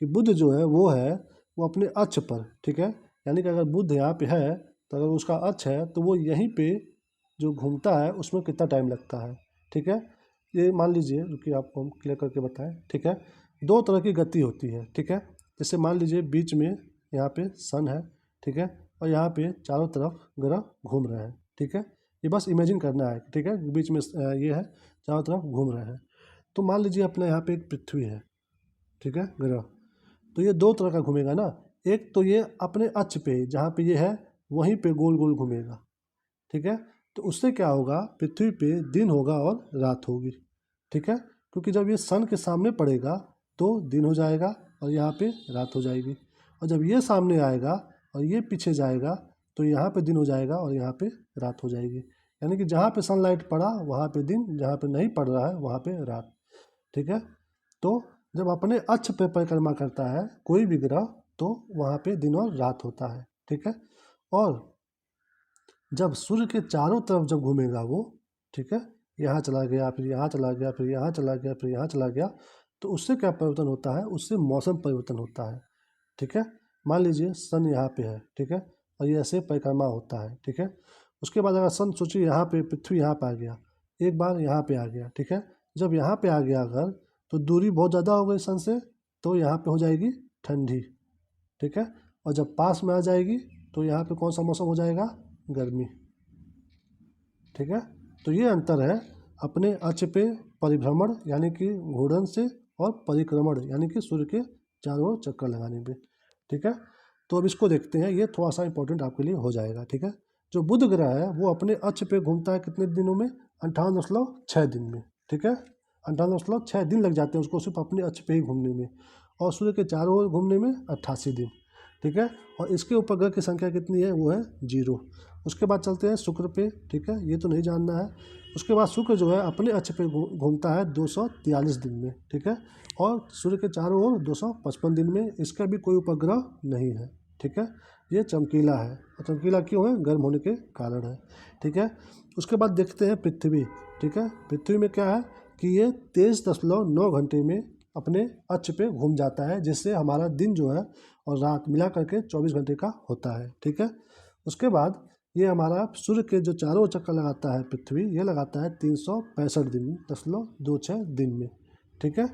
कि बुध जो है वो अपने अक्ष पर। ठीक है, यानी कि अगर बुध यहाँ पे है तो अगर उसका अक्ष है तो वो यहीं पे जो घूमता है उसमें कितना टाइम लगता है। ठीक है, ये मान लीजिए, रुकिए आपको हम क्लियर करके बताएं। ठीक है, दो तरह की गति होती है। ठीक है, जैसे मान लीजिए बीच में यहाँ पे सन है। ठीक है, और यहाँ पे चारों तरफ ग्रह घूम रहे हैं। ठीक है, ये बस इमेजिन करना है। ठीक है, बीच में ये है, चारों तरफ घूम रहे हैं। तो मान लीजिए अपने यहाँ पे एक पृथ्वी है। ठीक है, ग्रह, तो ये दो तरह का घूमेगा ना। एक तो ये अपने अक्ष पे जहाँ पे ये है वहीं पे गोल गोल घूमेगा। ठीक है, तो उससे क्या होगा, पृथ्वी पे दिन होगा और रात होगी। ठीक है, क्योंकि जब ये सन के सामने पड़ेगा तो दिन हो जाएगा और यहाँ पे रात हो जाएगी, और जब ये सामने आएगा और ये पीछे जाएगा तो यहाँ पे दिन हो जाएगा और यहाँ पे रात हो जाएगी। यानी कि जहाँ पे सनलाइट पड़ा वहाँ पे दिन, जहाँ पे नहीं पड़ रहा है वहाँ पे रात। ठीक है, तो जब अपने अक्ष पे परिक्रमा करता है कोई भी ग्रह तो वहाँ पे दिन और रात होता है। ठीक है, और जब सूर्य के चारों तरफ जब घूमेगा वो, ठीक है, यहाँ चला गया, फिर यहाँ चला गया, फिर यहाँ चला गया, फिर यहाँ चला गया, तो उससे क्या परिवर्तन होता है, उससे मौसम परिवर्तन होता है। ठीक है, मान लीजिए सन यहाँ पे है। ठीक है, और ये ऐसे परिक्रमा होता है। ठीक है, उसके बाद अगर सन, सोचिए यहाँ पे पृथ्वी यहाँ पे आ गया, एक बार यहाँ पे आ गया। ठीक है, जब यहाँ पे आ गया अगर, तो दूरी बहुत ज़्यादा हो गई सन से, तो यहाँ पे हो जाएगी ठंडी। ठीक है, और जब पास में आ जाएगी तो यहाँ पे कौन सा मौसम हो जाएगा, गर्मी। ठीक है, तो ये अंतर है अपने अक्ष पे परिभ्रमण यानी कि घूर्णन से, और परिक्रमण यानी कि सूर्य के चारों ओर चक्कर लगाने पे। ठीक है, तो अब इसको देखते हैं, ये थोड़ा सा इंपॉर्टेंट आपके लिए हो जाएगा। ठीक है, जो बुध ग्रह है वो अपने अक्ष पे घूमता है कितने दिनों में, 58.6 दिन में। ठीक है, 58.6 दिन लग जाते हैं उसको सिर्फ अपने अक्ष पे ही घूमने में, और सूर्य के चारों ओर घूमने में 88 दिन। ठीक है, और इसके उपग्रह की संख्या कितनी है, वो है 0। उसके बाद चलते हैं शुक्र पे। ठीक है, ये तो नहीं जानना है। उसके बाद शुक्र जो है अपने अक्ष पे घूमता है 243 दिन में। ठीक है, और सूर्य के चारों ओर 255 दिन में। इसका भी कोई उपग्रह नहीं है। ठीक है, ये चमकीला है, और चमकीला क्यों है, गर्म होने के कारण है। ठीक है, उसके बाद देखते हैं पृथ्वी। ठीक है, पृथ्वी में क्या है कि ये 23.9 घंटे में अपने अक्ष पे घूम जाता है, जिससे हमारा दिन जो है और रात मिला करके 24 घंटे का होता है। ठीक है, उसके बाद ये हमारा सूर्य के जो चारों ओर चक्कर लगाता है पृथ्वी, ये लगाता है 365.26 दिन में। ठीक है,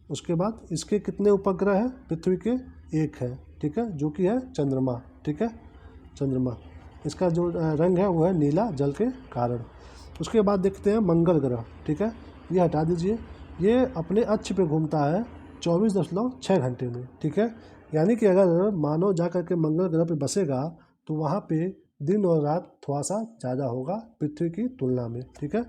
उसके बाद इसके कितने उपग्रह हैं पृथ्वी के, एक है। ठीक है, जो कि है चंद्रमा। ठीक है, चंद्रमा, इसका जो रंग है वो है नीला जल के कारण। उसके बाद देखते हैं मंगल ग्रह। ठीक है, ये हटा दीजिए, ये अपने अक्ष पे घूमता है 24.6 घंटे में। ठीक है, यानी कि अगर मानव जा करके मंगल ग्रह पे बसेगा तो वहाँ पे दिन और रात थोड़ा सा ज़्यादा होगा पृथ्वी की तुलना में। ठीक है,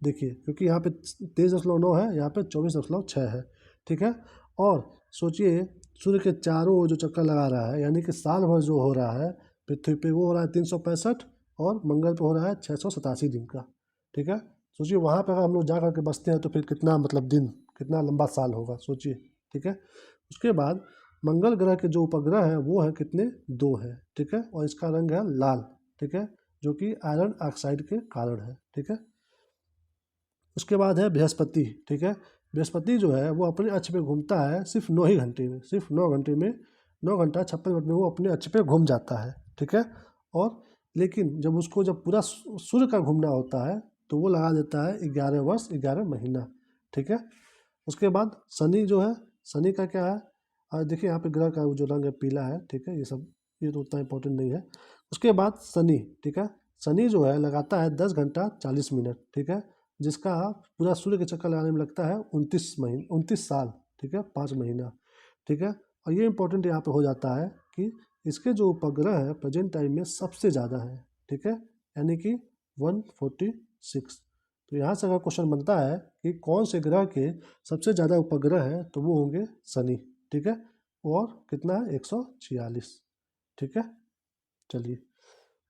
देखिए क्योंकि यहाँ पे 23.9 है, यहाँ पे 24.6 है। ठीक है, और सोचिए सूर्य के चारों ओर जो चक्कर लगा रहा है, यानी कि साल भर जो हो रहा है पृथ्वी पे, वो हो रहा है 365, और मंगल पे हो रहा है 687 दिन का। ठीक है, सोचिए वहाँ पर अगर हम लोग जा करके बसते हैं तो फिर कितना मतलब दिन, कितना लंबा साल होगा, सोचिए। ठीक है, उसके बाद मंगल ग्रह के जो उपग्रह हैं वो है कितने, 2 है। ठीक है, और इसका रंग है लाल। ठीक है, जो कि आयरन ऑक्साइड के कारण है। ठीक है, उसके बाद है बृहस्पति। ठीक है, बृहस्पति जो है वो अपने अक्ष पे घूमता है सिर्फ 9 ही घंटे में, सिर्फ 9 घंटे में, 9 घंटा 56 मिनट में वो अपने अक्ष पे घूम जाता है। ठीक है, और लेकिन जब पूरा सूर्य का घूमना होता है तो वो लगा देता है 11 वर्ष 11 महीना। ठीक है, उसके बाद शनि जो है, शनि का क्या है, देखिए यहाँ पे ग्रह का जो रंग है पीला है। ठीक है, ये सब ये तो उतना इंपॉर्टेंट नहीं है। उसके बाद शनि, ठीक है, शनि जो है लगाता है 10 घंटा 40 मिनट। ठीक है, जिसका पूरा सूर्य के चक्कर लगाने में लगता है 29 साल। ठीक है, 5 महीना। ठीक है, और ये इंपॉर्टेंट यहाँ पे हो जाता है कि इसके जो उपग्रह है प्रेजेंट टाइम में सबसे ज़्यादा है। ठीक है, यानी कि 146। तो यहाँ से अगर क्वेश्चन बनता है कि कौन से ग्रह के सबसे ज़्यादा उपग्रह है तो वो होंगे शनि। ठीक है, और कितना है, 146। ठीक है, चलिए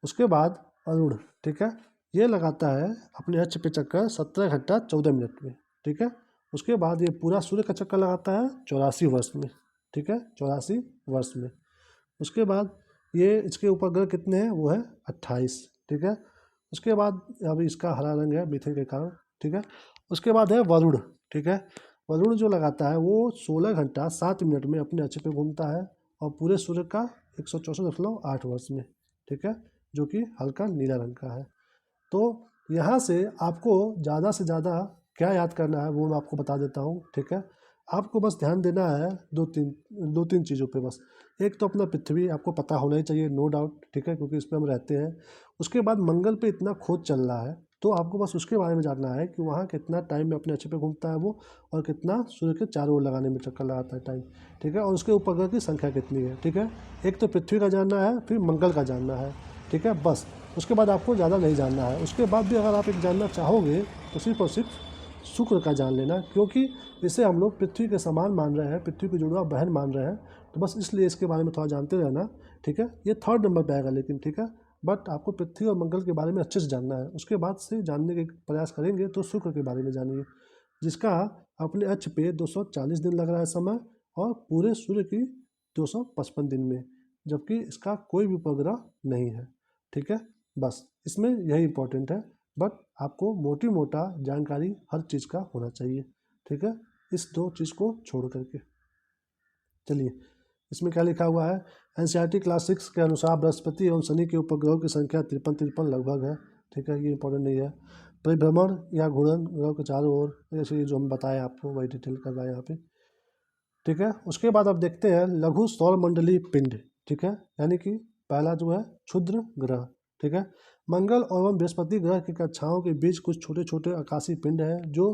उसके बाद अरुण। ठीक है, ये लगाता है अपने अक्ष पे चक्कर 17 घंटा 14 मिनट में। ठीक है, उसके बाद ये पूरा सूर्य का चक्कर लगाता है 84 वर्ष में। ठीक है, 84 वर्ष में। उसके बाद ये इसके उपग्रह कितने हैं, वो है 28। ठीक है, उसके बाद अभी इसका हरा रंग है मीथेन के कारण। ठीक है, उसके बाद है वरुण। ठीक है, वरुण जो लगाता है वो 16 घंटा 7 मिनट में अपने अक्ष पे घूमता है और पूरे सूर्य का 164.8 वर्ष में। ठीक है, जो कि हल्का नीला रंग का है। तो यहाँ से आपको ज़्यादा से ज़्यादा क्या याद करना है वो मैं आपको बता देता हूँ। ठीक है, आपको बस ध्यान देना है दो तीन चीज़ों पे बस। एक तो अपना पृथ्वी आपको पता होना ही चाहिए, नो डाउट। ठीक है, क्योंकि इस पे हम रहते हैं। उसके बाद मंगल पे इतना खोज चल रहा है तो आपको बस उसके बारे में जानना है कि वहाँ कितना टाइम में अपने अच्छे पे घूमता है वो, और कितना सूर्य के चारों ओर लगाने में चक्कर लगाता है टाइम। ठीक है, और उसके उपग्रह की संख्या कितनी है। ठीक है, एक तो पृथ्वी का जानना है, फिर मंगल का जानना है। ठीक है, बस उसके बाद आपको ज़्यादा नहीं जानना है। उसके बाद भी अगर आप एक जानना चाहोगे तो सिर्फ और सिर्फ शुक्र का जान लेना, क्योंकि इसे हम लोग पृथ्वी के समान मान रहे हैं, पृथ्वी की जुड़वा बहन मान रहे हैं। तो बस इसलिए इसके बारे में थोड़ा जानते रहना। ठीक है, ये 3rd नंबर पे आएगा लेकिन। ठीक है, बट आपको पृथ्वी और मंगल के बारे में अच्छे से जानना है। उसके बाद से जानने के प्रयास करेंगे तो शुक्र के बारे में जानिए, जिसका अपने अक्ष पे 240 दिन लग रहा है समय, और पूरे सूर्य की 255 दिन में, जबकि इसका कोई भी उपग्रह नहीं है। ठीक है, बस इसमें यही इंपॉर्टेंट है। बट आपको मोटी मोटा जानकारी हर चीज़ का होना चाहिए। ठीक है, इस 2 चीज़ को छोड़ करके। चलिए इसमें क्या लिखा हुआ है, एनसीईआरटी क्लास 6 के अनुसार बृहस्पति एवं शनि के उपग्रहों की संख्या 53 लगभग है। ठीक है, ये इंपॉर्टेंट नहीं है। परिभ्रमण या घूर्णन ग्रह के चारों ओर, जैसे जो हम बताए आपको वही डिटेल कर रहा है यहाँ पे। ठीक है, उसके बाद अब देखते हैं लघु सौर मंडलीय पिंड। ठीक है, यानी कि पहला जो है क्षुद्र ग्रह। ठीक है, मंगल एवं बृहस्पति ग्रह की कक्षाओं के बीच कुछ छोटे छोटे आकाशीय पिंड हैं जो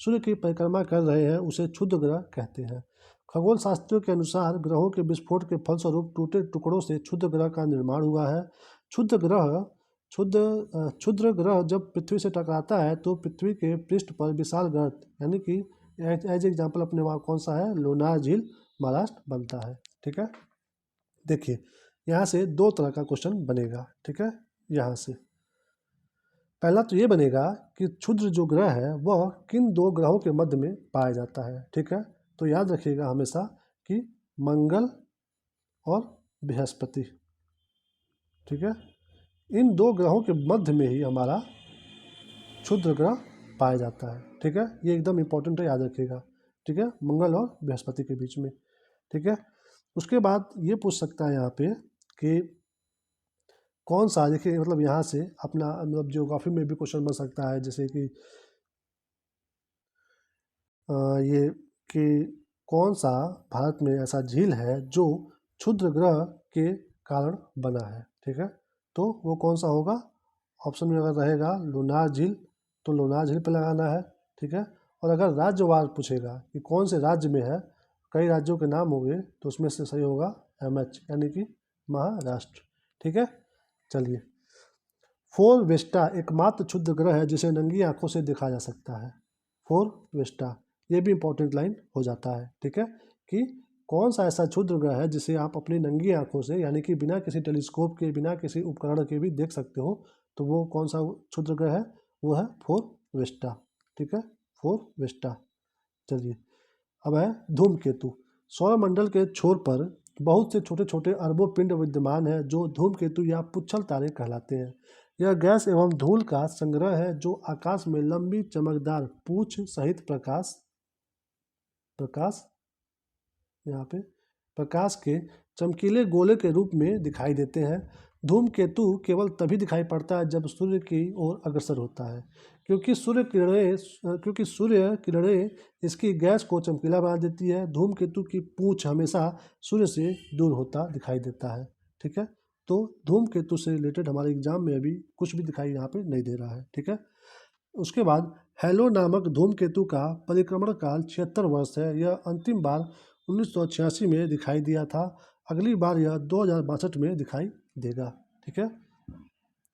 सूर्य की परिक्रमा कर रहे हैं, उसे क्षुद्र ग्रह कहते हैं। खगोल शास्त्रियों के अनुसार ग्रहों के विस्फोट के फलस्वरूप टूटे टुकड़ों से क्षुद्र ग्रह का निर्माण हुआ है। क्षुद्र ग्रह क्षुद्र ग्रह जब पृथ्वी से टकराता है तो पृथ्वी के पृष्ठ पर विशाल गर्त, यानी कि एज एग्जाम्पल अपने वहाँ कौन सा है, लोनार झील महाराष्ट्र बनता है। ठीक है, देखिए यहाँ से 2 तरह का क्वेश्चन बनेगा। ठीक है, यहाँ से पहला तो ये बनेगा कि क्षुद्र जो ग्रह है वह किन 2 ग्रहों के मध्य में पाया जाता है। ठीक है, तो याद रखिएगा हमेशा कि मंगल और बृहस्पति। ठीक है, इन 2 ग्रहों के मध्य में ही हमारा क्षुद्र ग्रह पाया जाता है। ठीक है, ये एकदम इंपॉर्टेंट है, याद रखिएगा। ठीक है, मंगल और बृहस्पति के बीच में। ठीक है, उसके बाद ये पूछ सकता है यहाँ पे कि कौन सा, देखिए मतलब यहाँ से अपना मतलब ज्योग्राफी में भी क्वेश्चन बन सकता है, जैसे कि ये कि कौन सा भारत में ऐसा झील है जो क्षुद्र ग्रह के कारण बना है। ठीक है, तो वो कौन सा होगा, ऑप्शन में अगर रहेगा लोनार झील तो लोनार झील पे लगाना है। ठीक है, और अगर राज्यवार पूछेगा कि कौन से राज्य में है, कई राज्यों के नाम होंगे तो उसमें से सही होगा MH, यानी कि महाराष्ट्र। ठीक है, चलिए फोर वेस्टा एकमात्र क्षुद्र ग्रह है जिसे नंगी आंखों से देखा जा सकता है। फोर वेस्टा, ये भी इंपॉर्टेंट लाइन हो जाता है। ठीक है, कि कौन सा ऐसा क्षुद्र ग्रह है जिसे आप अपनी नंगी आंखों से, यानी कि बिना किसी टेलीस्कोप के, बिना किसी उपकरण के भी देख सकते हो, तो वो कौन सा क्षुद्र ग्रह है, वो है 4 वेस्टा। ठीक है, 4 वेस्टा। चलिए, अब है धूमकेतु। सौरमंडल के छोर पर बहुत से छोटे छोटे अरबों पिंड विद्यमान हैं जो धूमकेतु या पुच्छल तारे कहलाते हैं। यह गैस एवं धूल का संग्रह है जो आकाश में लंबी चमकदार पूंछ सहित प्रकाश प्रकाश यहाँ पे प्रकाश के चमकीले गोले के रूप में दिखाई देते हैं। धूमकेतु केवल तभी दिखाई पड़ता है जब सूर्य की ओर अग्रसर होता है, क्योंकि सूर्य किरणें इसकी गैस को चमकीला बना देती है। धूमकेतु की पूंछ हमेशा सूर्य से दूर होता दिखाई देता है। ठीक है, तो धूमकेतु से रिलेटेड हमारे एग्जाम में अभी कुछ भी दिखाई यहाँ पे नहीं दे रहा है। ठीक है, उसके बाद हेलो नामक धूमकेतु का परिक्रमण काल 76 वर्ष है। यह अंतिम बार 1986 में दिखाई दिया था। अगली बार यह 2062 में दिखाई देगा। ठीक है,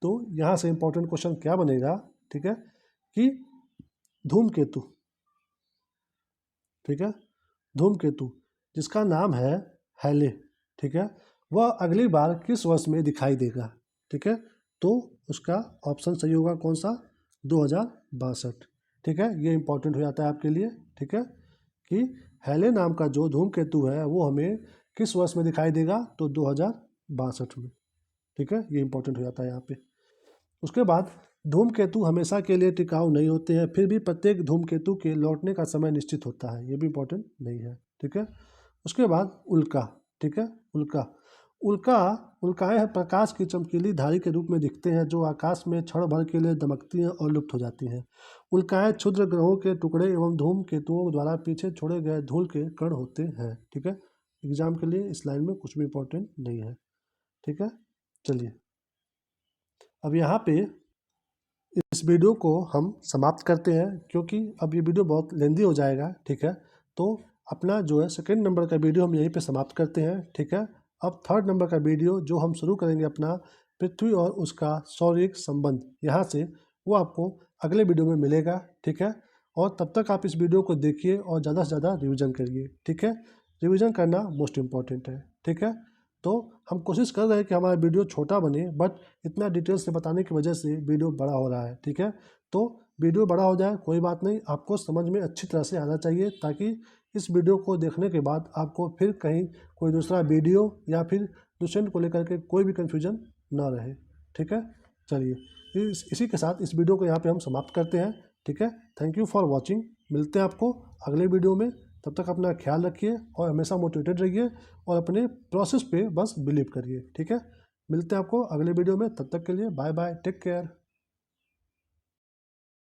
तो यहाँ से इम्पोर्टेंट क्वेश्चन क्या बनेगा, ठीक है, कि धूमकेतु, ठीक है, धूमकेतु जिसका नाम है हेले, ठीक है, वह अगली बार किस वर्ष में दिखाई देगा। ठीक है, तो उसका ऑप्शन सही होगा कौन सा, 2062। ठीक है, ये इंपॉर्टेंट हो जाता है आपके लिए। ठीक है, कि हेले नाम का जो धूमकेतु है वो हमें किस वर्ष में दिखाई देगा, तो 2062 में। ठीक है, ये इंपॉर्टेंट हो जाता है यहाँ पे। उसके बाद धूमकेतु हमेशा के लिए टिकाऊ नहीं होते हैं, फिर भी प्रत्येक धूमकेतु के लौटने का समय निश्चित होता है, ये भी इंपॉर्टेंट नहीं है। ठीक है, उसके बाद उल्का। ठीक है, उल्काएं प्रकाश की चमकीली धारी के रूप में दिखते हैं जो आकाश में क्षण भर के लिए दमकती हैं और लुप्त हो जाती हैं। उल्काएं क्षुद्र ग्रहों के टुकड़े एवं धूमकेतुओं द्वारा पीछे छोड़े गए धूल के कण होते हैं। ठीक है, एग्जाम के लिए इस लाइन में कुछ भी इंपॉर्टेंट नहीं है। ठीक है, चलिए अब यहाँ पे इस वीडियो को हम समाप्त करते हैं, क्योंकि अब ये वीडियो बहुत लेंदी हो जाएगा। ठीक है, तो अपना जो है सेकंड नंबर का वीडियो हम यहीं पे समाप्त करते हैं। ठीक है, अब थर्ड नंबर का वीडियो जो हम शुरू करेंगे अपना पृथ्वी और उसका सौरिक संबंध यहाँ से, वो आपको अगले वीडियो में मिलेगा। ठीक है, और तब तक आप इस वीडियो को देखिए और ज़्यादा से ज़्यादा रिविज़न करिए। ठीक है, रिविज़न करना मोस्ट इम्पॉर्टेंट है। ठीक है, तो हम कोशिश कर रहे हैं कि हमारा वीडियो छोटा बने, बट इतना डिटेल से बताने की वजह से वीडियो बड़ा हो रहा है। ठीक है, तो वीडियो बड़ा हो जाए कोई बात नहीं, आपको समझ में अच्छी तरह से आना चाहिए, ताकि इस वीडियो को देखने के बाद आपको फिर कहीं कोई दूसरा वीडियो या फिर क्वेश्चन को लेकर के कोई भी कन्फ्यूजन ना रहे। ठीक है, चलिए इसी के साथ इस वीडियो को यहाँ पे हम समाप्त करते हैं। ठीक है, थैंक यू फॉर वॉचिंग। मिलते हैं आपको अगले वीडियो में, तब तक अपना ख्याल रखिए और हमेशा मोटिवेटेड रहिए और अपने प्रोसेस पे बस बिलीव करिए। ठीक है, मिलते हैं आपको अगले वीडियो में, तब तक के लिए बाय बाय, टेक केयर।